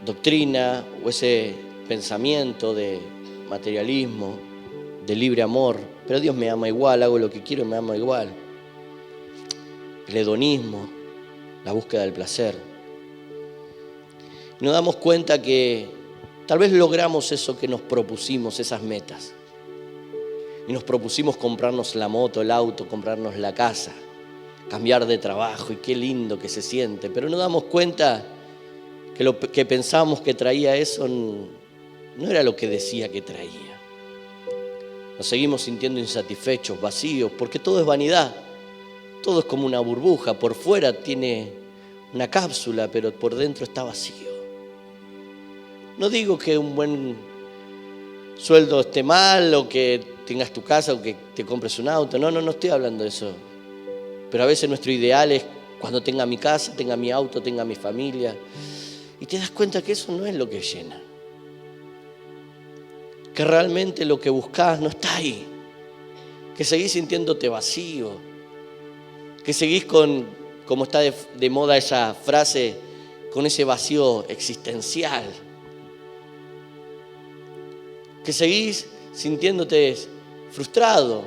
doctrina o ese pensamiento de materialismo, de libre amor, pero Dios me ama igual, hago lo que quiero y me ama igual. El hedonismo, la búsqueda del placer. Nos damos cuenta que tal vez logramos eso que nos propusimos, esas metas. Y nos propusimos comprarnos la moto, el auto, comprarnos la casa, cambiar de trabajo, y qué lindo que se siente. Pero nos damos cuenta que lo que pensábamos que traía eso no era lo que decía que traía. Nos seguimos sintiendo insatisfechos, vacíos, porque todo es vanidad. Todo es como una burbuja. Por fuera tiene una cápsula, pero por dentro está vacío. No digo que un buen sueldo esté mal o que tengas tu casa o que te compres un auto. No estoy hablando de eso. Pero a veces nuestro ideal es cuando tenga mi casa, tenga mi auto, tenga mi familia. Y te das cuenta que eso no es lo que llena. Que realmente lo que buscás no está ahí. Que seguís sintiéndote vacío. Que seguís como está de moda esa frase, con ese vacío existencial. Que seguís sintiéndote frustrado,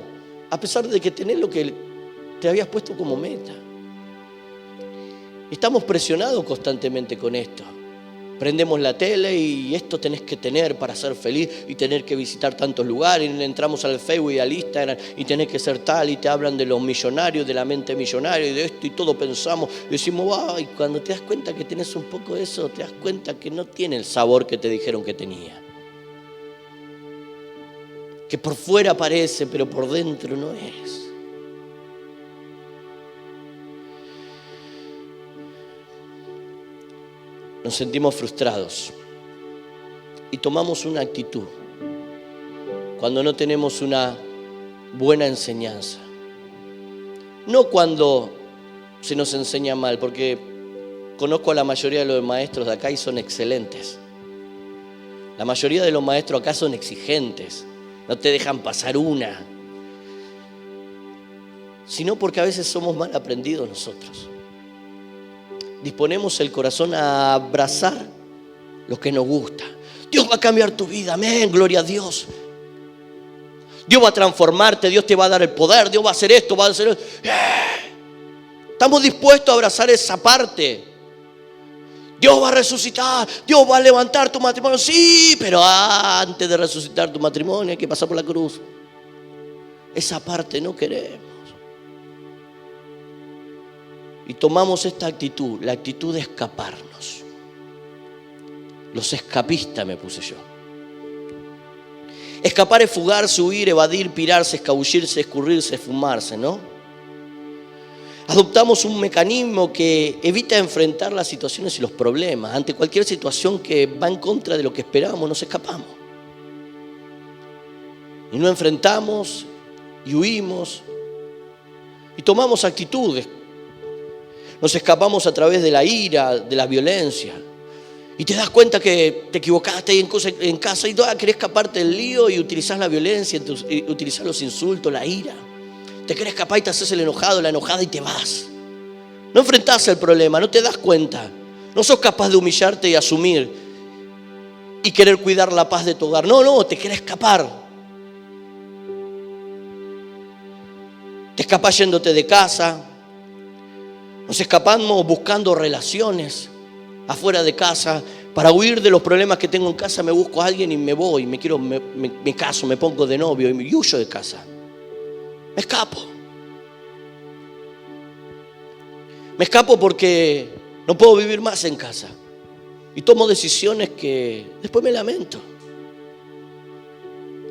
a pesar de que tenés lo que te habías puesto como meta. Estamos presionados constantemente con esto. Prendemos la tele y esto tenés que tener para ser feliz y tener que visitar tantos lugares. Y entramos al Facebook y al Instagram y tenés que ser tal y te hablan de los millonarios, de la mente millonaria y de esto y todo pensamos. Y decimos, y cuando te das cuenta que tenés un poco de eso, te das cuenta que no tiene el sabor que te dijeron que tenía. Que por fuera parece, pero por dentro no es. Nos sentimos frustrados y tomamos una actitud. Cuando no tenemos una buena enseñanza. No cuando se nos enseña mal, porque conozco a la mayoría de los maestros de acá y son excelentes. La mayoría de los maestros acá son exigentes, no te dejan pasar una. Sino porque a veces somos mal aprendidos nosotros. Disponemos el corazón a abrazar lo que nos gusta. Dios va a cambiar tu vida, amén, gloria a Dios. Dios va a transformarte, Dios te va a dar el poder, Dios va a hacer esto, va a hacer esto. Estamos dispuestos a abrazar esa parte. Dios va a resucitar, Dios va a levantar tu matrimonio. Sí, pero antes de resucitar tu matrimonio hay que pasar por la cruz. Esa parte no queremos. Y tomamos esta actitud, la actitud de escaparnos. Los escapistas me puse yo. Escapar es fugarse, huir, evadir, pirarse, escabullirse, escurrirse, esfumarse, ¿no? Adoptamos un mecanismo que evita enfrentar las situaciones y los problemas. Ante cualquier situación que va en contra de lo que esperábamos, nos escapamos. Y no enfrentamos y huimos y tomamos actitudes. Nos escapamos a través de la ira, de la violencia. Y te das cuenta que te equivocaste ahí en casa y querés escaparte del lío y utilizás la violencia, utilizás los insultos, la ira. Te querés escapar y te haces el enojado, la enojada y te vas. No enfrentás el problema, no te das cuenta. No sos capaz de humillarte y asumir y querer cuidar la paz de tu hogar. No, te querés escapar. Te escapás yéndote de casa. Nos escapamos buscando relaciones afuera de casa. Para huir de los problemas que tengo en casa me busco a alguien y me voy, me caso, me pongo de novio y huyo de casa. Me escapo. Me escapo porque no puedo vivir más en casa. Y tomo decisiones que después me lamento.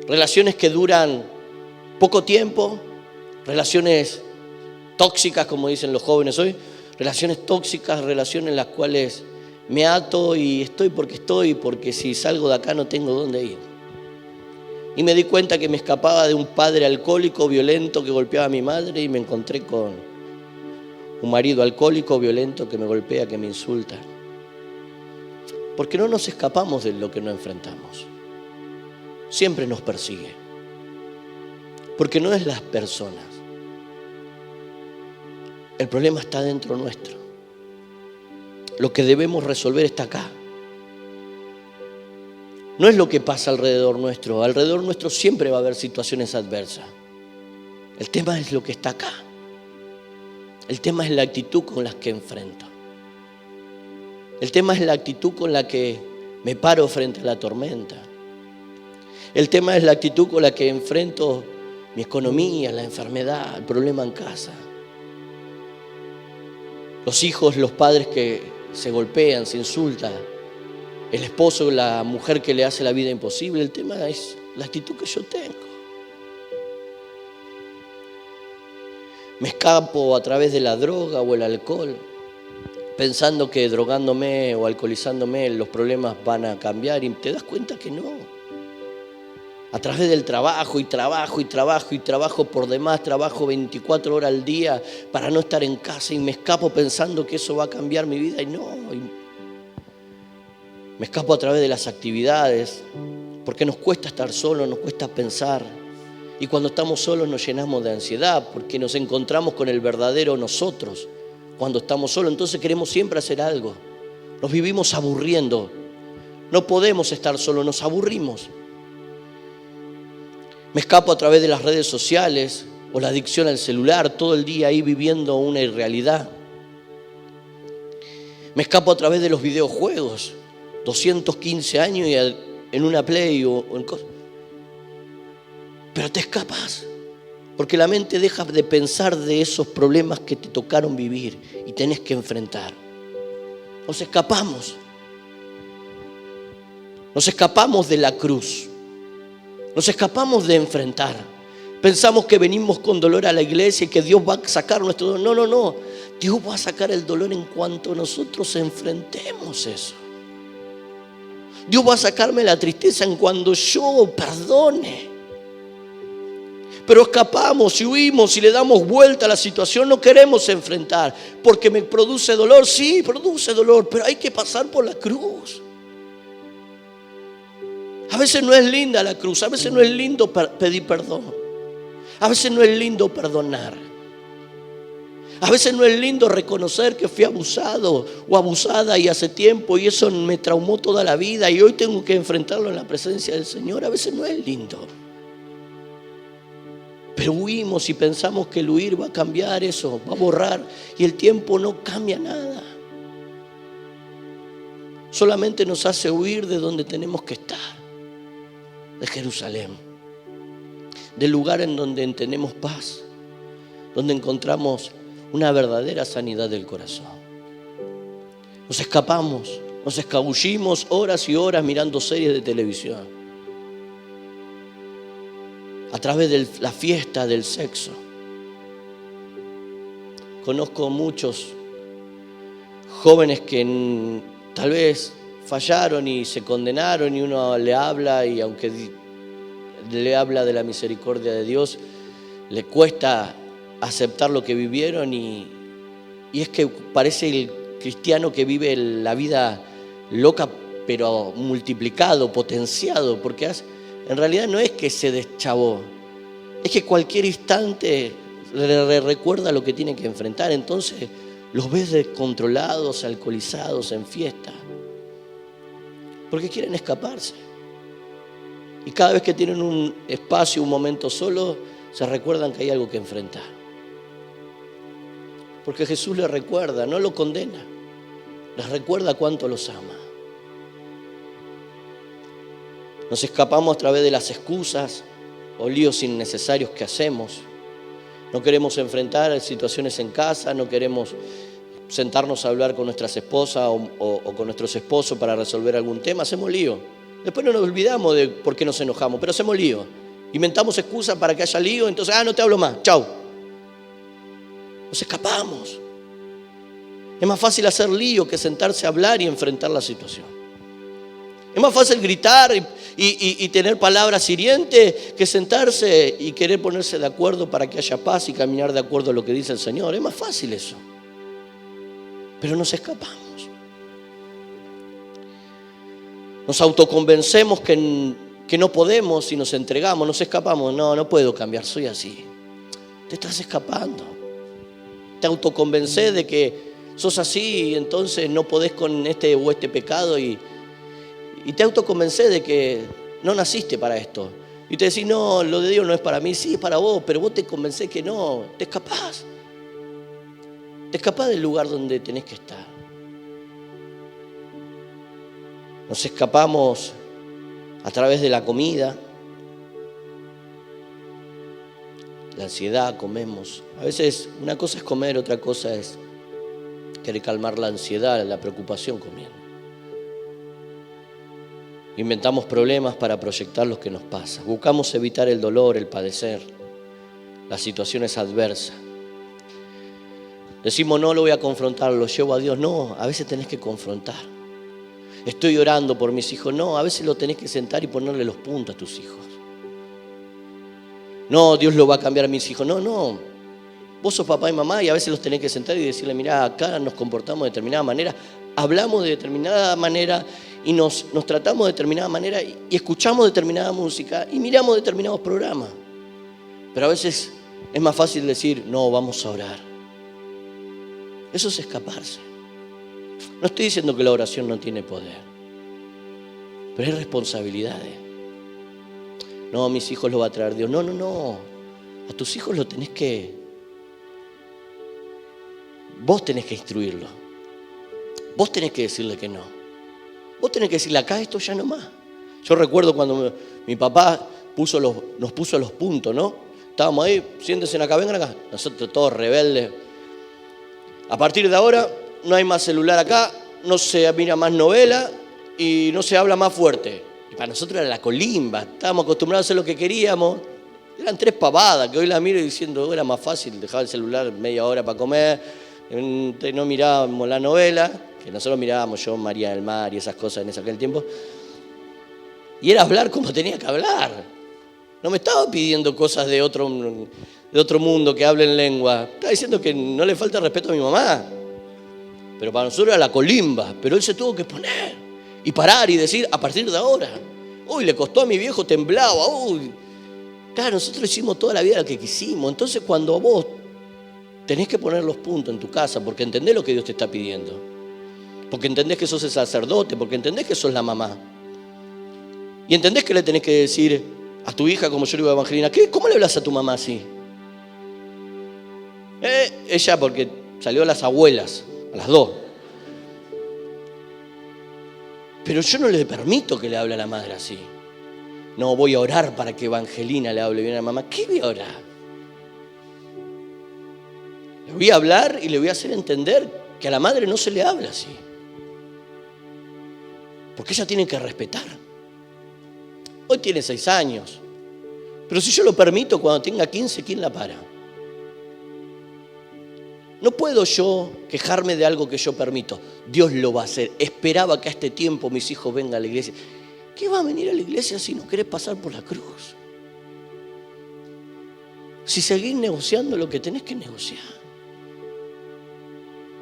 Relaciones que duran poco tiempo, relaciones tóxicas, como dicen los jóvenes hoy, relaciones tóxicas, relaciones en las cuales me ato y estoy, porque si salgo de acá no tengo dónde ir. Y me di cuenta que me escapaba de un padre alcohólico, violento, que golpeaba a mi madre, y me encontré con un marido alcohólico, violento, que me golpea, que me insulta. Porque no nos escapamos de lo que no enfrentamos. Siempre nos persigue. Porque no es las personas. El problema está dentro nuestro. Lo que debemos resolver está acá. No es lo que pasa alrededor nuestro. Alrededor nuestro siempre va a haber situaciones adversas. El tema es lo que está acá. El tema es la actitud con la que enfrento. El tema es la actitud con la que me paro frente a la tormenta. El tema es la actitud con la que enfrento mi economía, la enfermedad, el problema en casa. Los hijos, los padres que se golpean, se insultan. El esposo, la mujer que le hace la vida imposible. El tema es la actitud que yo tengo. Me escapo a través de la droga o el alcohol, pensando que drogándome o alcoholizándome los problemas van a cambiar, y te das cuenta que no. A través del trabajo y trabajo por demás, trabajo 24 horas al día para no estar en casa, y me escapo pensando que eso va a cambiar mi vida, y no. Me escapo a través de las actividades, porque nos cuesta estar solos, nos cuesta pensar. Y cuando estamos solos nos llenamos de ansiedad, porque nos encontramos con el verdadero nosotros. Cuando estamos solos, entonces queremos siempre hacer algo. Nos vivimos aburriendo. No podemos estar solos, nos aburrimos. Me escapo a través de las redes sociales o la adicción al celular, todo el día ahí viviendo una irrealidad. Me escapo a través de los videojuegos, 215 años y en una Play o en cosas. Pero te escapas, porque la mente deja de pensar de esos problemas que te tocaron vivir y tenés que enfrentar. Nos escapamos. Nos escapamos de la cruz. Nos escapamos de enfrentar. Pensamos que venimos con dolor a la iglesia y que Dios va a sacar nuestro dolor. No. Dios va a sacar el dolor en cuanto nosotros enfrentemos eso. Dios va a sacarme la tristeza en cuando yo perdone. pero escapamos y huimos y le damos vuelta a la situación. No queremos enfrentar, porque me produce dolor. Sí, produce dolor, pero hay que pasar por la cruz. A veces no es linda la cruz, a veces no es lindo pedir perdón, a veces no es lindo perdonar, a veces no es lindo reconocer que fui abusado o abusada y hace tiempo y eso me traumó toda la vida y hoy tengo que enfrentarlo en la presencia del Señor. A veces no es lindo, pero huimos y pensamos que el huir va a cambiar eso, va a borrar, y el tiempo no cambia nada. Solamente nos hace huir de donde tenemos que estar, de Jerusalén, del lugar en donde tenemos paz, donde encontramos una verdadera sanidad del corazón. Nos escapamos, nos escabullimos horas y horas mirando series de televisión, a través de la fiesta del sexo. Conozco muchos jóvenes que tal vez fallaron y se condenaron y uno le habla y aunque le habla de la misericordia de Dios, le cuesta aceptar lo que vivieron y es que parece el cristiano que vive la vida loca pero multiplicado, potenciado, porque en realidad no es que se deschavó, es que cualquier instante le recuerda lo que tiene que enfrentar. Entonces los ves descontrolados, alcoholizados, en fiesta, porque quieren escaparse. Y cada vez que tienen un espacio, un momento solo, se recuerdan que hay algo que enfrentar. Porque Jesús les recuerda, no lo condena, les recuerda cuánto los ama. Nos escapamos a través de las excusas o líos innecesarios que hacemos. No queremos enfrentar situaciones en casa, no queremos sentarnos a hablar con nuestras esposas o con nuestros esposos para resolver algún tema. Hacemos lío. Después no nos olvidamos de por qué nos enojamos, pero hacemos lío. Inventamos excusas para que haya lío, entonces, no te hablo más, chau. Nos escapamos. Es más fácil hacer lío que sentarse a hablar y enfrentar la situación. Es más fácil gritar y tener palabras hirientes que sentarse y querer ponerse de acuerdo para que haya paz y caminar de acuerdo a lo que dice el Señor. Es más fácil eso. Pero nos escapamos. Nos autoconvencemos que no podemos y nos entregamos, nos escapamos. No puedo cambiar, soy así. Te estás escapando. Te autoconvencés de que sos así y entonces no podés con este o este pecado y te autoconvencés de que no naciste para esto. Y te decís, no, lo de Dios no es para mí, sí es para vos, pero vos te convencés que no, te escapás. Te escapás del lugar donde tenés que estar. Nos escapamos a través de la comida, la ansiedad, comemos. A veces una cosa es comer, otra cosa es querer calmar la ansiedad, la preocupación comiendo. Inventamos problemas para proyectar lo que nos pasa. Buscamos evitar el dolor, el padecer, las situaciones adversas. Decimos, no lo voy a confrontar, lo llevo a Dios. No, a veces tenés que confrontar. Estoy orando por mis hijos. No, a veces lo tenés que sentar y ponerle los puntos a tus hijos. No, Dios lo va a cambiar a mis hijos. No. Vos sos papá y mamá y a veces los tenés que sentar y decirle, mirá, acá nos comportamos de determinada manera, hablamos de determinada manera y nos tratamos de determinada manera y escuchamos determinada música y miramos determinados programas. Pero a veces es más fácil decir, no, vamos a orar. Eso es escaparse. No estoy diciendo que la oración no tiene poder, pero hay responsabilidades. No, mis hijos lo va a traer Dios. No. A tus hijos lo tenés que... Vos tenés que instruirlo. Vos tenés que decirle que no. Vos tenés que decirle, acá esto ya no más. Yo recuerdo cuando mi papá nos puso los puntos, ¿no? Estábamos ahí, siéntense acá, vengan acá. Nosotros todos rebeldes. A partir de ahora no hay más celular acá, no se mira más novela y no se habla más fuerte. Y para nosotros era la colimba, estábamos acostumbrados a hacer lo que queríamos. Eran 3 pavadas que hoy la miro diciendo, era más fácil dejar el celular media hora para comer, no mirábamos la novela, que nosotros mirábamos yo, María del Mar y esas cosas en aquel tiempo. Y era hablar como tenía que hablar. No me estaba pidiendo cosas de otro mundo que hable en lengua. Estaba diciendo que no le falta respeto a mi mamá. Pero para nosotros era la colimba. Pero él se tuvo que poner y parar y decir, a partir de ahora. Uy, le costó a mi viejo, temblaba. Uy. Claro, nosotros hicimos toda la vida lo que quisimos. Entonces cuando vos tenés que poner los puntos en tu casa, porque entendés lo que Dios te está pidiendo, porque entendés que sos el sacerdote, porque entendés que sos la mamá, y entendés que le tenés que decir a tu hija, como yo le digo a Evangelina, ¿cómo le hablas a tu mamá así? Ella, porque salió a las abuelas, a las dos. Pero yo no le permito que le hable a la madre así. No, voy a orar para que Evangelina le hable bien a la mamá. ¿Qué voy a orar? Le voy a hablar y le voy a hacer entender que a la madre no se le habla así. Porque ella tiene que respetar. Hoy tiene 6 años. Pero si yo lo permito, cuando tenga 15, ¿quién la para? No puedo yo quejarme de algo que yo permito. Dios lo va a hacer. Esperaba que a este tiempo mis hijos vengan a la iglesia. ¿Qué va a venir a la iglesia si no querés pasar por la cruz? Si seguís negociando lo que tenés que negociar.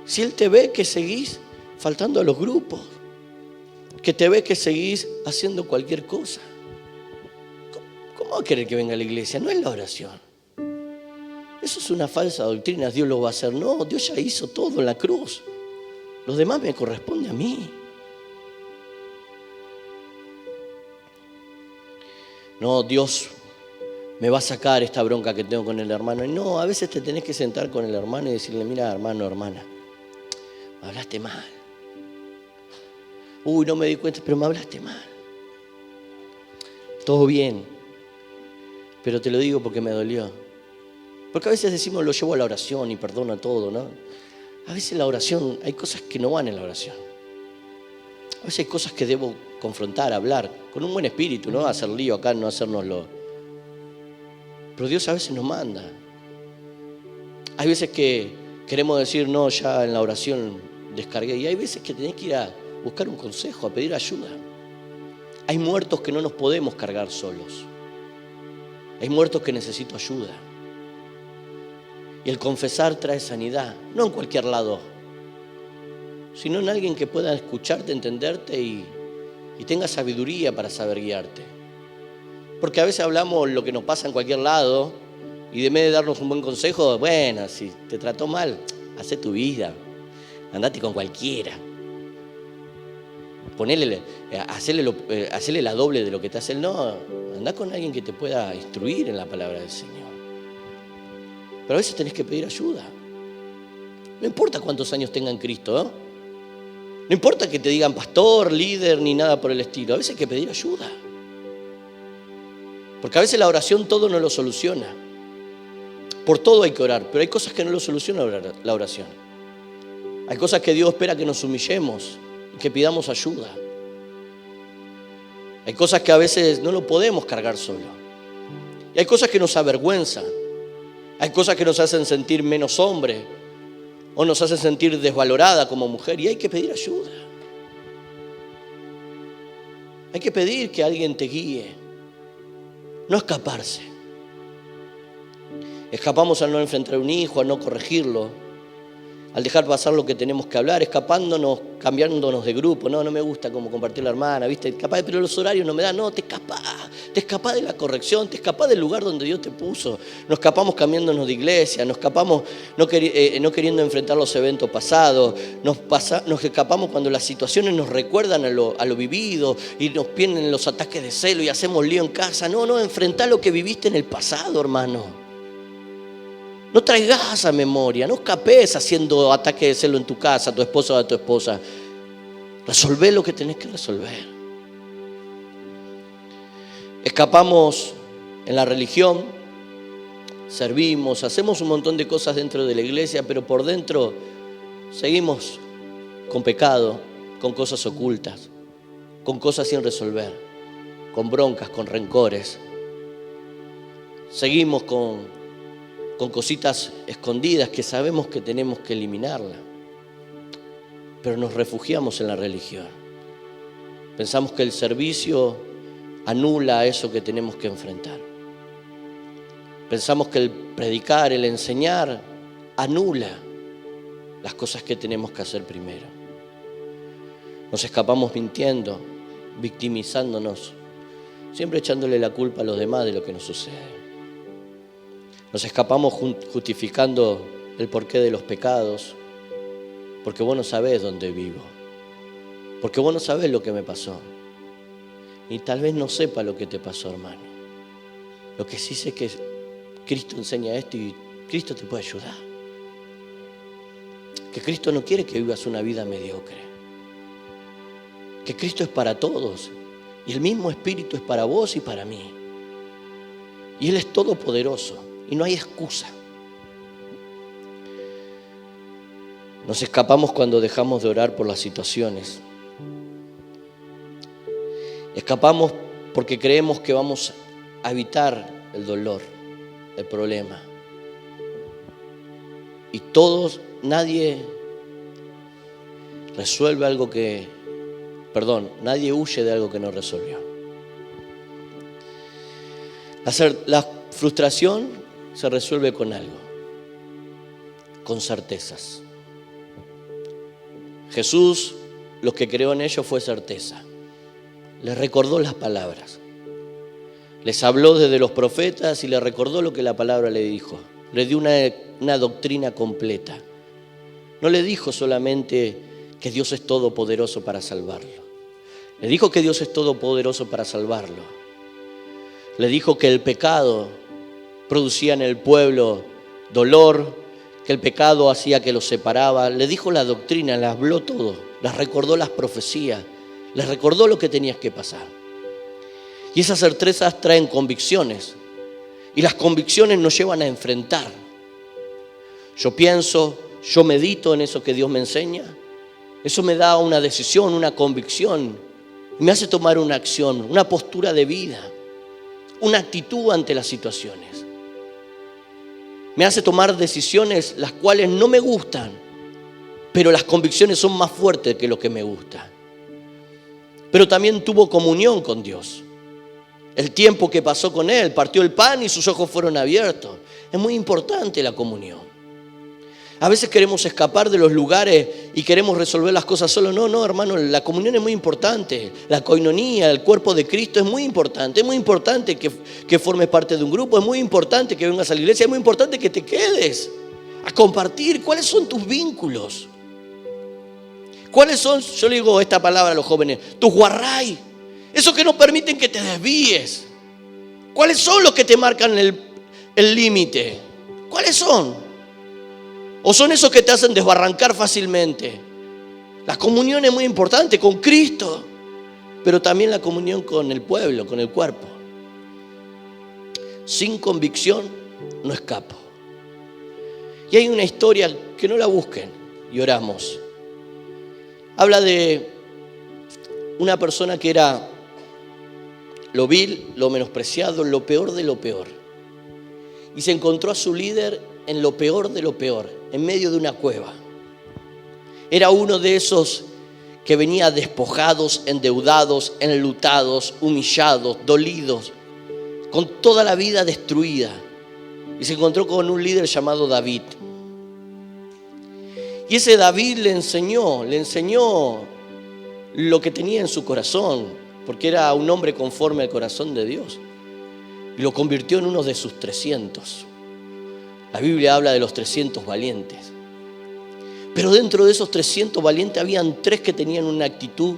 Si Él te ve que seguís faltando a los grupos, que te ve que seguís haciendo cualquier cosa, ¿cómo va a querer que venga a la iglesia? No es la oración. Eso es una falsa doctrina. Dios lo va a hacer. No, Dios ya hizo todo en la cruz. Lo demás me corresponde a mí. No, Dios me va a sacar esta bronca que tengo con el hermano. Y no, a veces te tenés que sentar con el hermano y decirle, mira, hermano, hermana, me hablaste mal. Uy, no me di cuenta, pero me hablaste mal. Todo bien, pero te lo digo porque me dolió. Porque a veces decimos, lo llevo a la oración y perdona todo, ¿no? A veces la oración, hay cosas que no van en la oración. A veces hay cosas que debo confrontar, hablar, con un buen espíritu, no hacer lío acá, no hacérnoslo. Pero Dios a veces nos manda. Hay veces que queremos decir, no, ya en la oración descargué. Y hay veces que tenés que ir a buscar un consejo, a pedir ayuda. Hay muertos que no nos podemos cargar solos. Hay muertos que necesito ayuda. Y el confesar trae sanidad, no en cualquier lado, sino en alguien que pueda escucharte, entenderte y tenga sabiduría para saber guiarte. Porque a veces hablamos lo que nos pasa en cualquier lado y de vez de darnos un buen consejo, bueno, si te trató mal, hacé tu vida, andate con cualquiera. Hacele la doble de lo que te hace él. No, andá con alguien que te pueda instruir en la palabra del Señor. Pero a veces tenés que pedir ayuda. No importa cuántos años tenga en Cristo, ¿no? No importa que te digan pastor, líder, ni nada por el estilo. A veces hay que pedir ayuda. Porque a veces la oración todo no lo soluciona. Por todo hay que orar, pero hay cosas que no lo soluciona la oración. Hay cosas que Dios espera que nos humillemos y que pidamos ayuda. Hay cosas que a veces no lo podemos cargar solo. Y hay cosas que nos avergüenzan. Hay cosas que nos hacen sentir menos hombre o nos hacen sentir desvalorada como mujer y hay que pedir ayuda. Hay que pedir que alguien te guíe, no escaparse. Escapamos al no enfrentar a un hijo, al no corregirlo, al dejar pasar lo que tenemos que hablar, escapándonos, cambiándonos de grupo. No me gusta como compartir la hermana, ¿viste? Capaz, pero los horarios no me dan. No, te escapás de la corrección, te escapás del lugar donde Dios te puso. Nos escapamos cambiándonos de iglesia, nos escapamos no queriendo enfrentar los eventos pasados, nos escapamos cuando las situaciones nos recuerdan a lo vivido y nos vienen los ataques de celo y hacemos lío en casa. No, enfrentá lo que viviste en el pasado, hermano. No traigas a memoria, no escapes haciendo ataque de celo en tu casa, a tu esposo o a tu esposa. Resolvé lo que tenés que resolver. Escapamos en la religión, servimos, hacemos un montón de cosas dentro de la iglesia, pero por dentro seguimos con pecado, con cosas ocultas, con cosas sin resolver, con broncas, con rencores. Seguimos con cositas escondidas que sabemos que tenemos que eliminarlas. Pero nos refugiamos en la religión. Pensamos que el servicio anula eso que tenemos que enfrentar. Pensamos que el predicar, el enseñar, anula las cosas que tenemos que hacer primero. Nos escapamos mintiendo, victimizándonos, siempre echándole la culpa a los demás de lo que nos sucede. Nos escapamos justificando el porqué de los pecados, porque vos no sabés dónde vivo, porque vos no sabés lo que me pasó. Y tal vez no sepa lo que te pasó, hermano. Lo que sí sé es que Cristo enseña esto y Cristo te puede ayudar. Que Cristo no quiere que vivas una vida mediocre. Que Cristo es para todos y el mismo Espíritu es para vos y para mí. Y Él es todopoderoso y no hay excusa. Nos escapamos cuando dejamos de orar por las situaciones. Escapamos porque creemos que vamos a evitar el dolor, el problema. Y nadie resuelve algo nadie huye de algo que no resolvió. La frustración se resuelve con algo, con certezas. Jesús, lo que creó en ellos fue certeza. Les recordó las palabras. Les habló desde los profetas y les recordó lo que la palabra le dijo. Le dio una doctrina completa. No le dijo solamente que Dios es todopoderoso para salvarlo. Le dijo que Dios es todopoderoso para salvarlo. Le dijo que el pecado producía en el pueblo dolor, que el pecado hacía que los separaba. Le dijo la doctrina, le habló todo, les recordó las profecías, les recordó lo que tenías que pasar. Y esas certezas traen convicciones. Y las convicciones nos llevan a enfrentar. Yo pienso, yo medito en eso que Dios me enseña. Eso me da una decisión, una convicción. Me hace tomar una acción, una postura de vida, una actitud ante las situaciones. Me hace tomar decisiones las cuales no me gustan, pero las convicciones son más fuertes que lo que me gusta. Pero también tuvo comunión con Dios. El tiempo que pasó con Él, partió el pan y sus ojos fueron abiertos. Es muy importante la comunión. A veces queremos escapar de los lugares y queremos resolver las cosas solo. No, hermano, la comunión es muy importante. La coinonía, el cuerpo de Cristo es muy importante. Es muy importante que formes parte de un grupo. Es muy importante que vengas a la iglesia. Es muy importante que te quedes a compartir. ¿Cuáles son tus vínculos? ¿Cuáles son, yo le digo esta palabra a los jóvenes, tus guarray? Esos que no permiten que te desvíes. ¿Cuáles son los que te marcan el límite? ¿Cuáles son? ¿O son esos que te hacen desbarrancar fácilmente? La comunión es muy importante con Cristo, pero también la comunión con el pueblo, con el cuerpo. Sin convicción no escapo. Y hay una historia que no la busquen y oramos. Habla de una persona que era lo vil, lo menospreciado, lo peor de lo peor. Y se encontró a su líder en lo peor de lo peor, en medio de una cueva. Era uno de esos que venía despojados, endeudados, enlutados, humillados, dolidos, con toda la vida destruida. Y se encontró con un líder llamado David. Y ese David le enseñó lo que tenía en su corazón, porque era un hombre conforme al corazón de Dios. Y lo convirtió en uno de sus 300. La Biblia habla de los 300 valientes. Pero dentro de esos 300 valientes habían 3 que tenían una actitud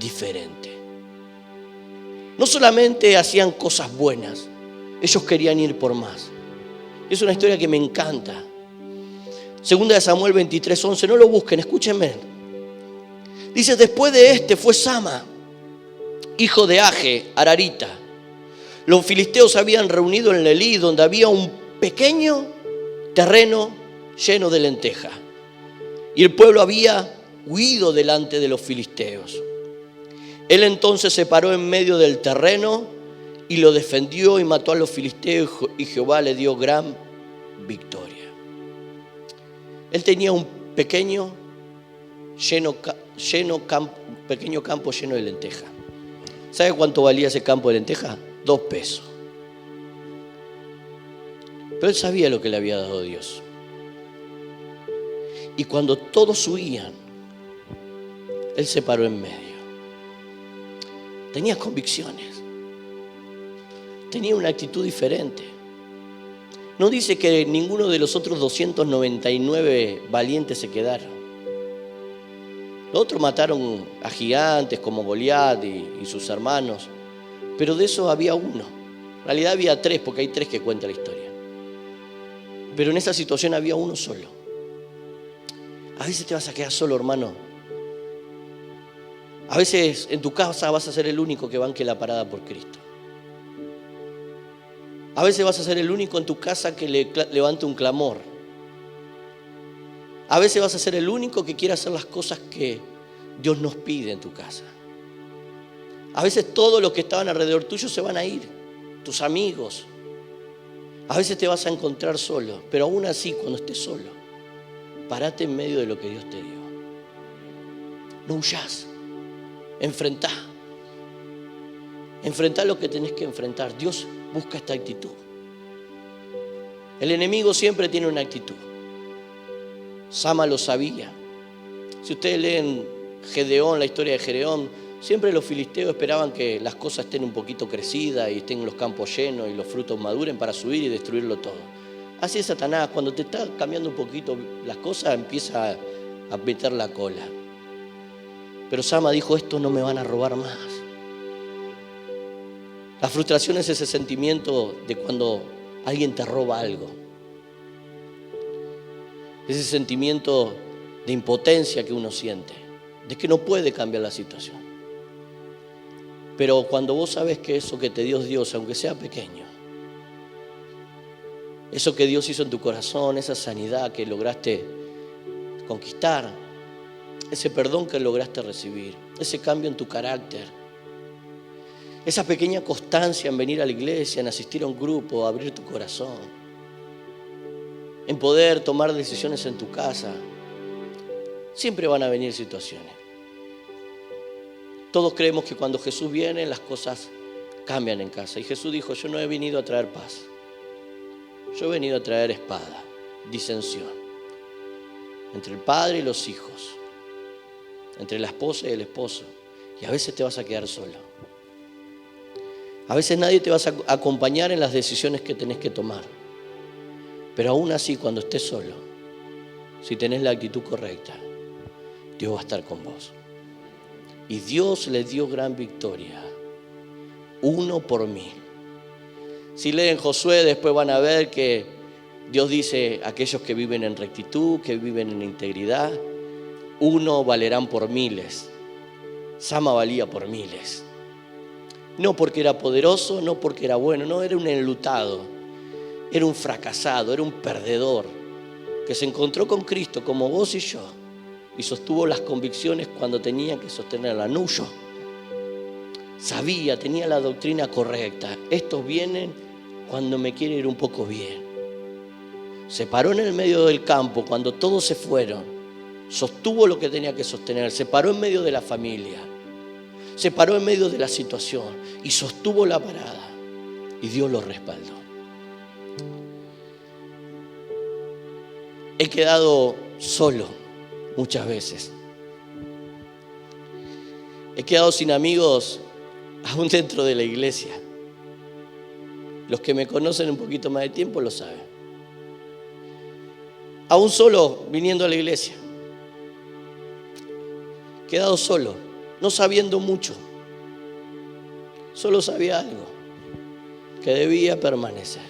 diferente. No solamente hacían cosas buenas, ellos querían ir por más. Es una historia que me encanta. Segunda de Samuel 23:11, no lo busquen, escúchenme. Dice, después de este fue Sama, hijo de Age, Ararita. Los filisteos se habían reunido en Elí, donde había un pequeño terreno lleno de lenteja. Y el pueblo había huido delante de los filisteos. Él entonces se paró en medio del terreno y lo defendió y mató a los filisteos, y Jehová le dio gran victoria. Él tenía un pequeño campo lleno de lenteja. ¿Sabe cuánto valía ese campo de lenteja? 2 pesos. Pero él sabía lo que le había dado Dios. Y cuando todos huían, él se paró en medio. Tenía convicciones. Tenía una actitud diferente. No dice que ninguno de los otros 299 valientes se quedaron. Los otros mataron a gigantes como Goliat y sus hermanos. Pero de eso había uno. En realidad había 3, porque hay 3 que cuenta la historia. Pero en esa situación había uno solo. A veces te vas a quedar solo, hermano. A veces en tu casa vas a ser el único que banque la parada por Cristo. A veces vas a ser el único en tu casa que levante un clamor. A veces vas a ser el único que quiera hacer las cosas que Dios nos pide en tu casa. A veces todos los que estaban alrededor tuyo se van a ir, tus amigos. A veces te vas a encontrar solo, pero aún así, cuando estés solo, parate en medio de lo que Dios te dio. No huyas, enfrentá. Enfrentá lo que tenés que enfrentar. Dios busca esta actitud. El enemigo siempre tiene una actitud. Sama lo sabía. Si ustedes leen Gedeón, la historia de Gedeón, siempre los filisteos esperaban que las cosas estén un poquito crecidas y estén los campos llenos y los frutos maduren para subir y destruirlo todo. Así es Satanás, cuando te está cambiando un poquito las cosas, empieza a meter la cola. Pero Sama dijo, estos no me van a robar más. La frustración es ese sentimiento de cuando alguien te roba algo. Ese sentimiento de impotencia que uno siente, de que no puede cambiar la situación. Pero cuando vos sabes que eso que te dio Dios, aunque sea pequeño, eso que Dios hizo en tu corazón, esa sanidad que lograste conquistar, ese perdón que lograste recibir, ese cambio en tu carácter, esa pequeña constancia en venir a la iglesia, en asistir a un grupo, abrir tu corazón, en poder tomar decisiones en tu casa, siempre van a venir situaciones. Todos creemos que cuando Jesús viene las cosas cambian en casa. Y Jesús dijo, yo no he venido a traer paz. Yo he venido a traer espada, disensión. Entre el padre y los hijos. Entre la esposa y el esposo. Y a veces te vas a quedar solo. A veces nadie te va a acompañar en las decisiones que tenés que tomar. Pero aún así, cuando estés solo, si tenés la actitud correcta, Dios va a estar con vos. Y Dios le dio gran victoria. 1 por 1000. Si leen Josué, después van a ver que Dios dice, aquellos que viven en rectitud, que viven en integridad, 1 valerán por 1000. Sama valía por 1000. No porque era poderoso, no porque era bueno, no, era un enlutado, era un fracasado, era un perdedor, que se encontró con Cristo como vos y yo, y sostuvo las convicciones cuando tenía que sostenerlas. No huyó. Sabía, tenía la doctrina correcta. Estos vienen cuando me quiere ir un poco bien. Se paró en el medio del campo cuando todos se fueron. Sostuvo lo que tenía que sostener. Se paró en medio de la familia. Se paró en medio de la situación y sostuvo la parada. Y Dios lo respaldó. He quedado solo muchas veces. He quedado sin amigos aún dentro de la iglesia. Los que me conocen un poquito más de tiempo lo saben. Aún solo viniendo a la iglesia. He quedado solo, no sabiendo mucho. Solo sabía algo, que debía permanecer.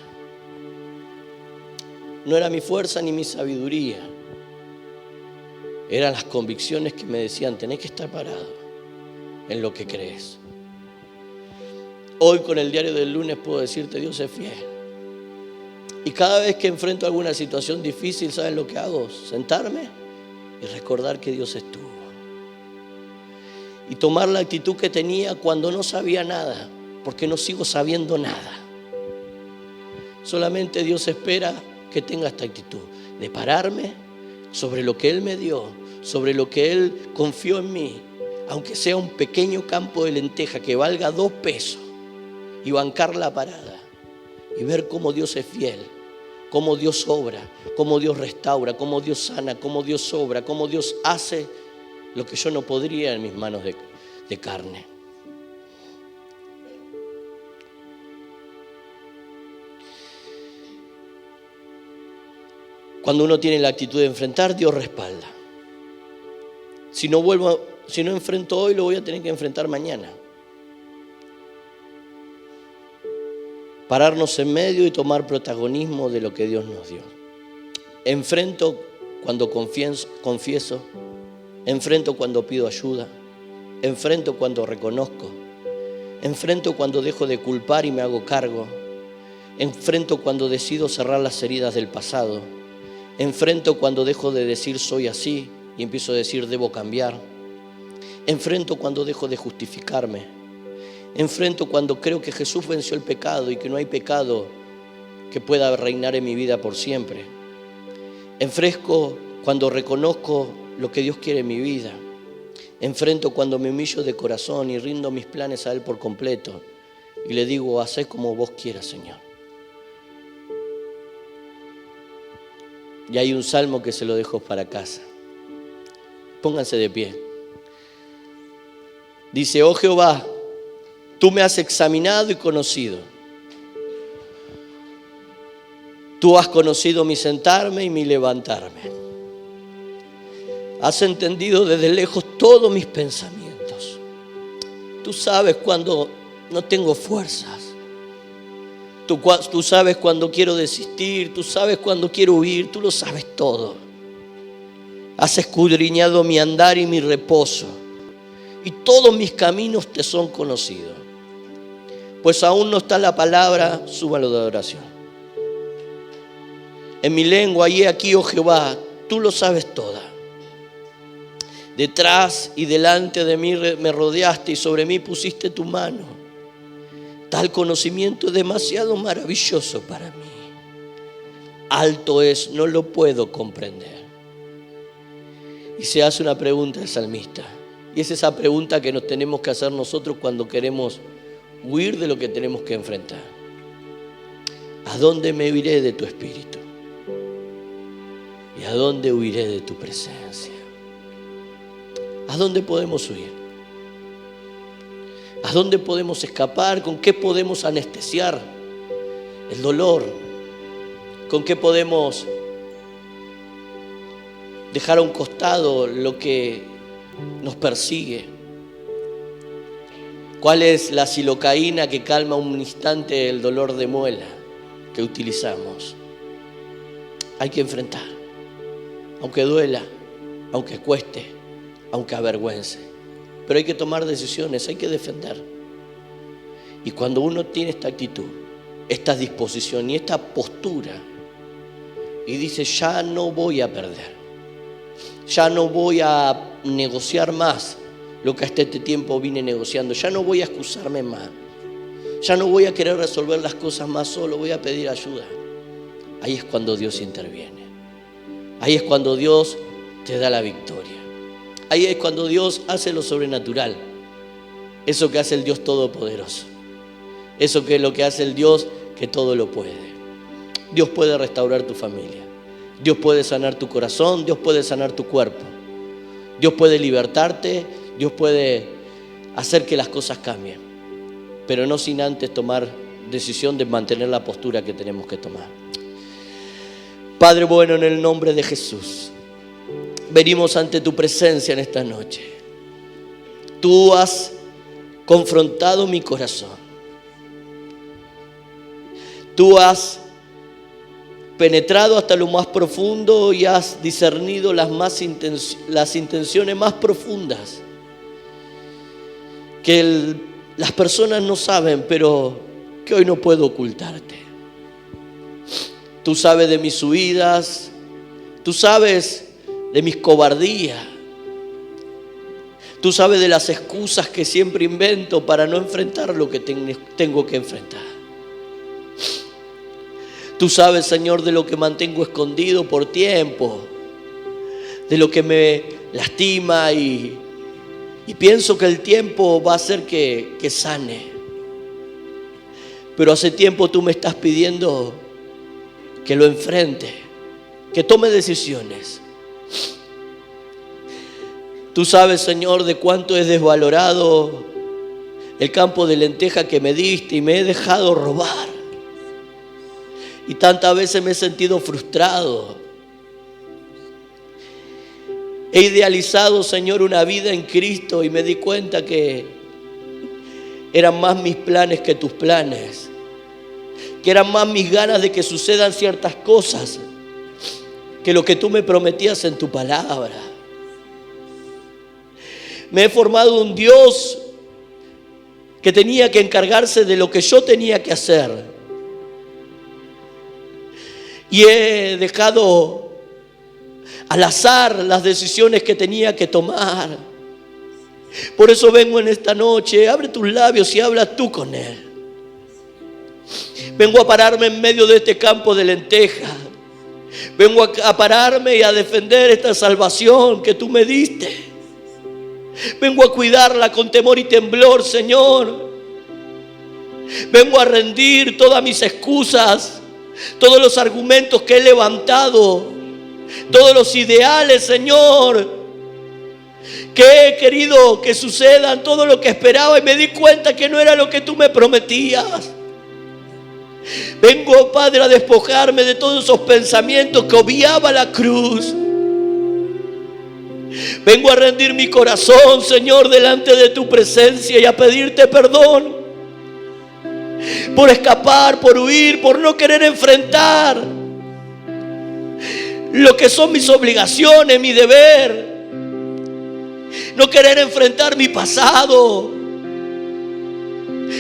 No era mi fuerza ni mi sabiduría. Eran las convicciones que me decían, tenés que estar parado en lo que crees. Hoy con el diario del lunes puedo decirte, Dios es fiel. Y cada vez que enfrento alguna situación difícil, ¿saben lo que hago? Sentarme y recordar que Dios estuvo. Y tomar la actitud que tenía cuando no sabía nada, porque no sigo sabiendo nada. Solamente Dios espera que tenga esta actitud de pararme sobre lo que Él me dio, sobre lo que Él confió en mí, aunque sea un pequeño campo de lenteja que valga 2 pesos, y bancar la parada y ver cómo Dios es fiel, cómo Dios obra, cómo Dios restaura, cómo Dios sana, cómo Dios obra, cómo Dios hace lo que yo no podría en mis manos de carne. Cuando uno tiene la actitud de enfrentar, Dios respalda. Si no enfrento hoy, lo voy a tener que enfrentar mañana. Pararnos en medio y tomar protagonismo de lo que Dios nos dio. Enfrento cuando confieso, enfrento cuando pido ayuda, enfrento cuando reconozco, enfrento cuando dejo de culpar y me hago cargo, enfrento cuando decido cerrar las heridas del pasado, enfrento cuando dejo de decir soy así y empiezo a decir debo cambiar, enfrento cuando dejo de justificarme, enfrento cuando creo que Jesús venció el pecado y que no hay pecado que pueda reinar en mi vida por siempre. Enfrento cuando reconozco lo que Dios quiere en mi vida. Enfrento cuando me humillo de corazón y rindo mis planes a Él por completo y le digo, hacé como vos quieras, Señor. Y hay un salmo que se lo dejo para casa. Pónganse de pie. Dice, oh Jehová, tú me has examinado y conocido. Tú has conocido mi sentarme y mi levantarme. Has entendido desde lejos todos mis pensamientos. Tú sabes cuando no tengo fuerzas. Tú sabes cuando quiero desistir. Tú sabes cuando quiero huir. Tú lo sabes todo. Has escudriñado mi andar y mi reposo. Y todos mis caminos te son conocidos. Pues aún no está la palabra, súbalo de adoración. En mi lengua, y he aquí, oh Jehová, tú lo sabes toda. Detrás y delante de mí me rodeaste y sobre mí pusiste tu mano. Tal conocimiento es demasiado maravilloso para mí. Alto es, no lo puedo comprender. Y se hace una pregunta el salmista. Y es esa pregunta que nos tenemos que hacer nosotros cuando queremos huir de lo que tenemos que enfrentar. ¿A dónde me iré de tu espíritu? ¿Y a dónde huiré de tu presencia? ¿A dónde podemos huir? ¿A dónde podemos escapar? ¿Con qué podemos anestesiar el dolor? ¿Con qué podemos dejar a un costado lo que nos persigue? ¿Cuál es la silocaína que calma un instante el dolor de muela que utilizamos? Hay que enfrentar. Aunque duela, aunque cueste, aunque avergüence. Pero hay que tomar decisiones, hay que defender. Y cuando uno tiene esta actitud, esta disposición y esta postura, y dice, ya no voy a perder, ya no voy a negociar más lo que hasta este tiempo vine negociando, ya no voy a excusarme más, ya no voy a querer resolver las cosas más solo, voy a pedir ayuda. Ahí es cuando Dios interviene. Ahí es cuando Dios te da la victoria. Ahí es cuando Dios hace lo sobrenatural. Eso que hace el Dios Todopoderoso. Eso que es lo que hace el Dios que todo lo puede. Dios puede restaurar tu familia. Dios puede sanar tu corazón. Dios puede sanar tu cuerpo. Dios puede libertarte. Dios puede hacer que las cosas cambien. Pero no sin antes tomar decisión de mantener la postura que tenemos que tomar. Padre bueno, en el nombre de Jesús, venimos ante tu presencia en esta noche. Tú has confrontado mi corazón. Tú has penetrado hasta lo más profundo y has discernido las intenciones más profundas que las personas no saben, pero que hoy no puedo ocultarte. Tú sabes de mis huidas, tú sabes de mis cobardías, tú sabes de las excusas que siempre invento para no enfrentar lo que tengo que enfrentar. Tú sabes, Señor, de lo que mantengo escondido por tiempo, de lo que me lastima y pienso que el tiempo va a hacer que sane. Pero hace tiempo tú me estás pidiendo que lo enfrente, que tome decisiones. Tú sabes, Señor, de cuánto he desvalorado el campo de lenteja que me diste y me he dejado robar. Y tantas veces me he sentido frustrado. He idealizado, Señor, una vida en Cristo y me di cuenta que eran más mis planes que tus planes. Que eran más mis ganas de que sucedan ciertas cosas que lo que tú me prometías en tu palabra. Me he formado un Dios que tenía que encargarse de lo que yo tenía que hacer. Y he dejado al azar las decisiones que tenía que tomar. Por eso vengo en esta noche, abre tus labios y habla tú con Él. Vengo a pararme en medio de este campo de lenteja. Vengo a pararme y a defender esta salvación que tú me diste. Vengo a cuidarla con temor y temblor, Señor. Vengo a rendir todas mis excusas, todos los argumentos que he levantado, todos los ideales, Señor, que he querido que sucedan, todo lo que esperaba y me di cuenta que no era lo que tú me prometías. Vengo, Padre, a despojarme de todos esos pensamientos que obviaba la cruz. Vengo a rendir mi corazón, Señor, delante de tu presencia y a pedirte perdón por escapar, por huir, por no querer enfrentar lo que son mis obligaciones, mi deber. No querer enfrentar mi pasado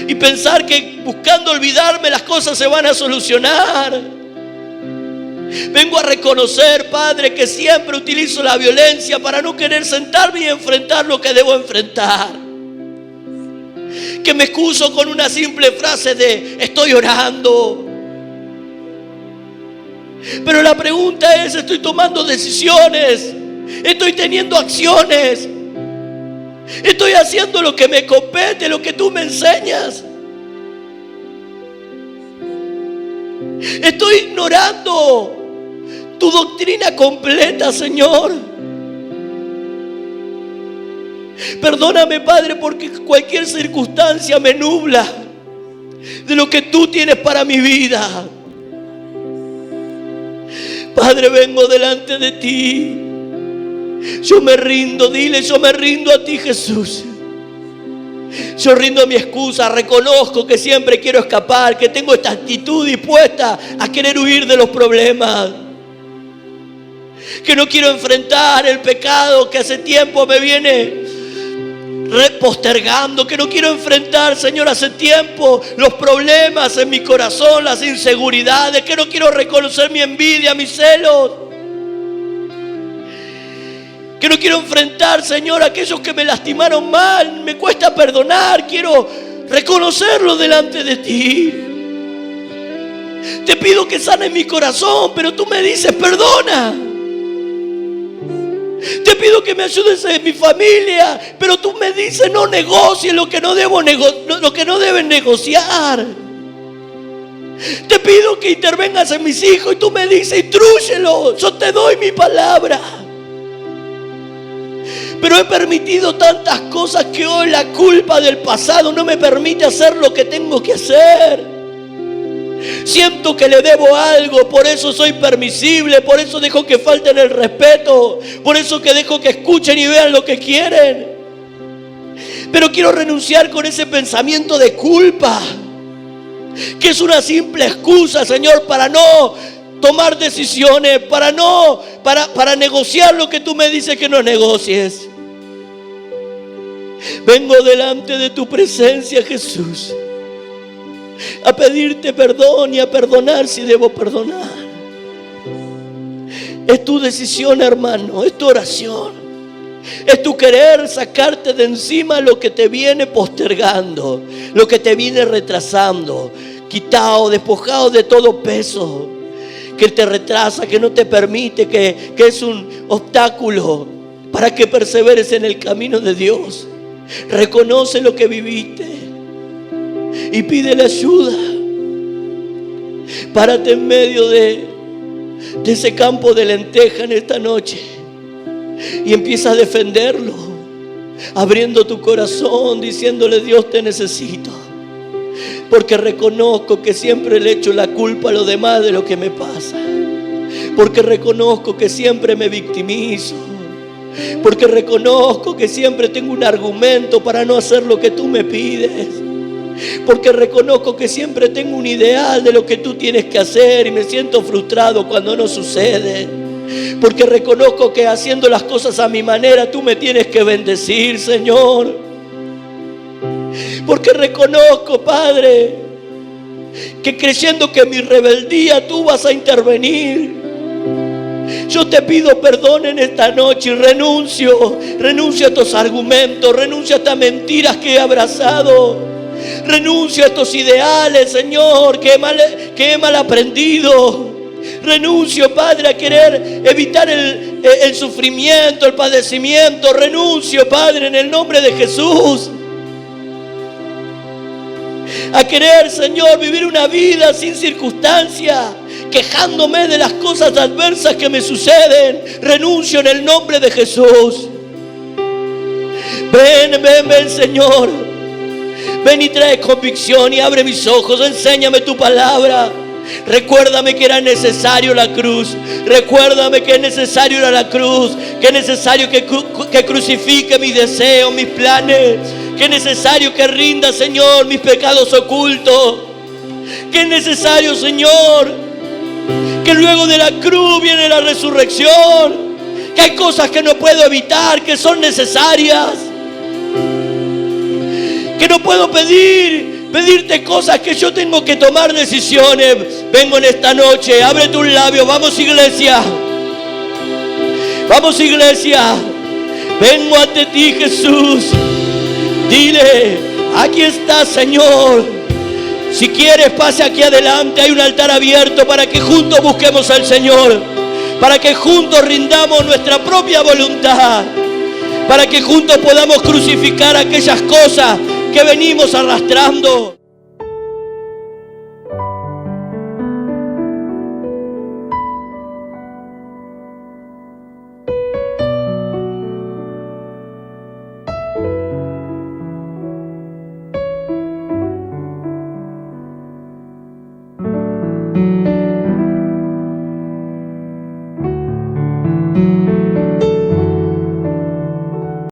y pensar que buscando olvidarme las cosas se van a solucionar. Vengo a reconocer, Padre, que siempre utilizo la violencia para no querer sentarme y enfrentar lo que debo enfrentar. Que me excuso con una simple frase de estoy orando. Pero la pregunta es, ¿estoy tomando decisiones? ¿Estoy teniendo acciones? ¿Estoy haciendo lo que me compete, lo que tú me enseñas? ¿Estoy ignorando tu doctrina completa, Señor? Perdóname, Padre, porque cualquier circunstancia me nubla de lo que tú tienes para mi vida. Padre, vengo delante de ti. Yo me rindo, dile, yo me rindo a ti, Jesús. Yo rindo a mi excusa, reconozco que siempre quiero escapar, que tengo esta actitud dispuesta a querer huir de los problemas. Que no quiero enfrentar el pecado que hace tiempo me viene postergando, que no quiero enfrentar, Señor, hace tiempo los problemas en mi corazón, las inseguridades, que no quiero reconocer mi envidia, mis celos, que no quiero enfrentar, Señor, a aquellos que me lastimaron mal, me cuesta perdonar, quiero reconocerlo delante de ti. Te pido que sanes mi corazón, pero tú me dices perdona. Te pido que me ayudes en mi familia, pero tú me dices no negocies lo que no deben negociar. Te pido que intervengas en mis hijos y tú me dices intrúyelos, yo te doy mi palabra. Pero he permitido tantas cosas que hoy la culpa del pasado no me permite hacer lo que tengo que hacer. Siento que le debo algo, por eso soy permisible, por eso dejo que falten el respeto, por eso que dejo que escuchen y vean lo que quieren. Pero quiero renunciar con ese pensamiento de culpa, que es una simple excusa, Señor, para no tomar decisiones, para negociar lo que tú me dices que no negocies. Vengo delante de tu presencia, Jesús, a pedirte perdón y a perdonar si debo perdonar. Es tu decisión, hermano, es tu oración, es tu querer sacarte de encima lo que te viene postergando, lo que te viene retrasando, quitado, despojado de todo peso que te retrasa, que no te permite, que es un obstáculo para que perseveres en el camino de Dios. Reconoce lo que viviste y pídele ayuda. Párate en medio de de ese campo de lenteja en esta noche y empieza a defenderlo, abriendo tu corazón, diciéndole: Dios, te necesito, porque reconozco que siempre le echo la culpa a los demás de lo que me pasa, porque reconozco que siempre me victimizo, porque reconozco que siempre tengo un argumento para no hacer lo que tú me pides, porque reconozco que siempre tengo un ideal de lo que tú tienes que hacer y me siento frustrado cuando no sucede, porque reconozco que haciendo las cosas a mi manera tú me tienes que bendecir, Señor, porque reconozco, Padre, que creyendo que mi rebeldía tú vas a intervenir. Yo te pido perdón en esta noche y renuncio a estos argumentos, renuncio a estas mentiras que he abrazado, renuncio a estos ideales, Señor, que he mal aprendido. Renuncio, Padre, a querer evitar el sufrimiento, el padecimiento. Renuncio, Padre, en el nombre de Jesús, a querer, Señor, vivir una vida sin circunstancia, quejándome de las cosas adversas que me suceden. Renuncio en el nombre de Jesús. Ven, Señor. Ven y trae convicción y abre mis ojos. Enséñame tu palabra. Recuérdame que era necesario la cruz. Recuérdame que es necesario ir a la cruz, que es necesario que crucifique mis deseos, mis planes, que es necesario que rinda, Señor, mis pecados ocultos, que es necesario, Señor, que luego de la cruz viene la resurrección, que hay cosas que no puedo evitar, que son necesarias, que no puedo pedirte cosas, que yo tengo que tomar decisiones. Vengo en esta noche, abre tus labios, vamos, iglesia, vengo ante ti, Jesús. Dile: aquí está, Señor. Si quieres, pase aquí adelante, hay un altar abierto para que juntos busquemos al Señor, para que juntos rindamos nuestra propia voluntad, para que juntos podamos crucificar aquellas cosas que venimos arrastrando.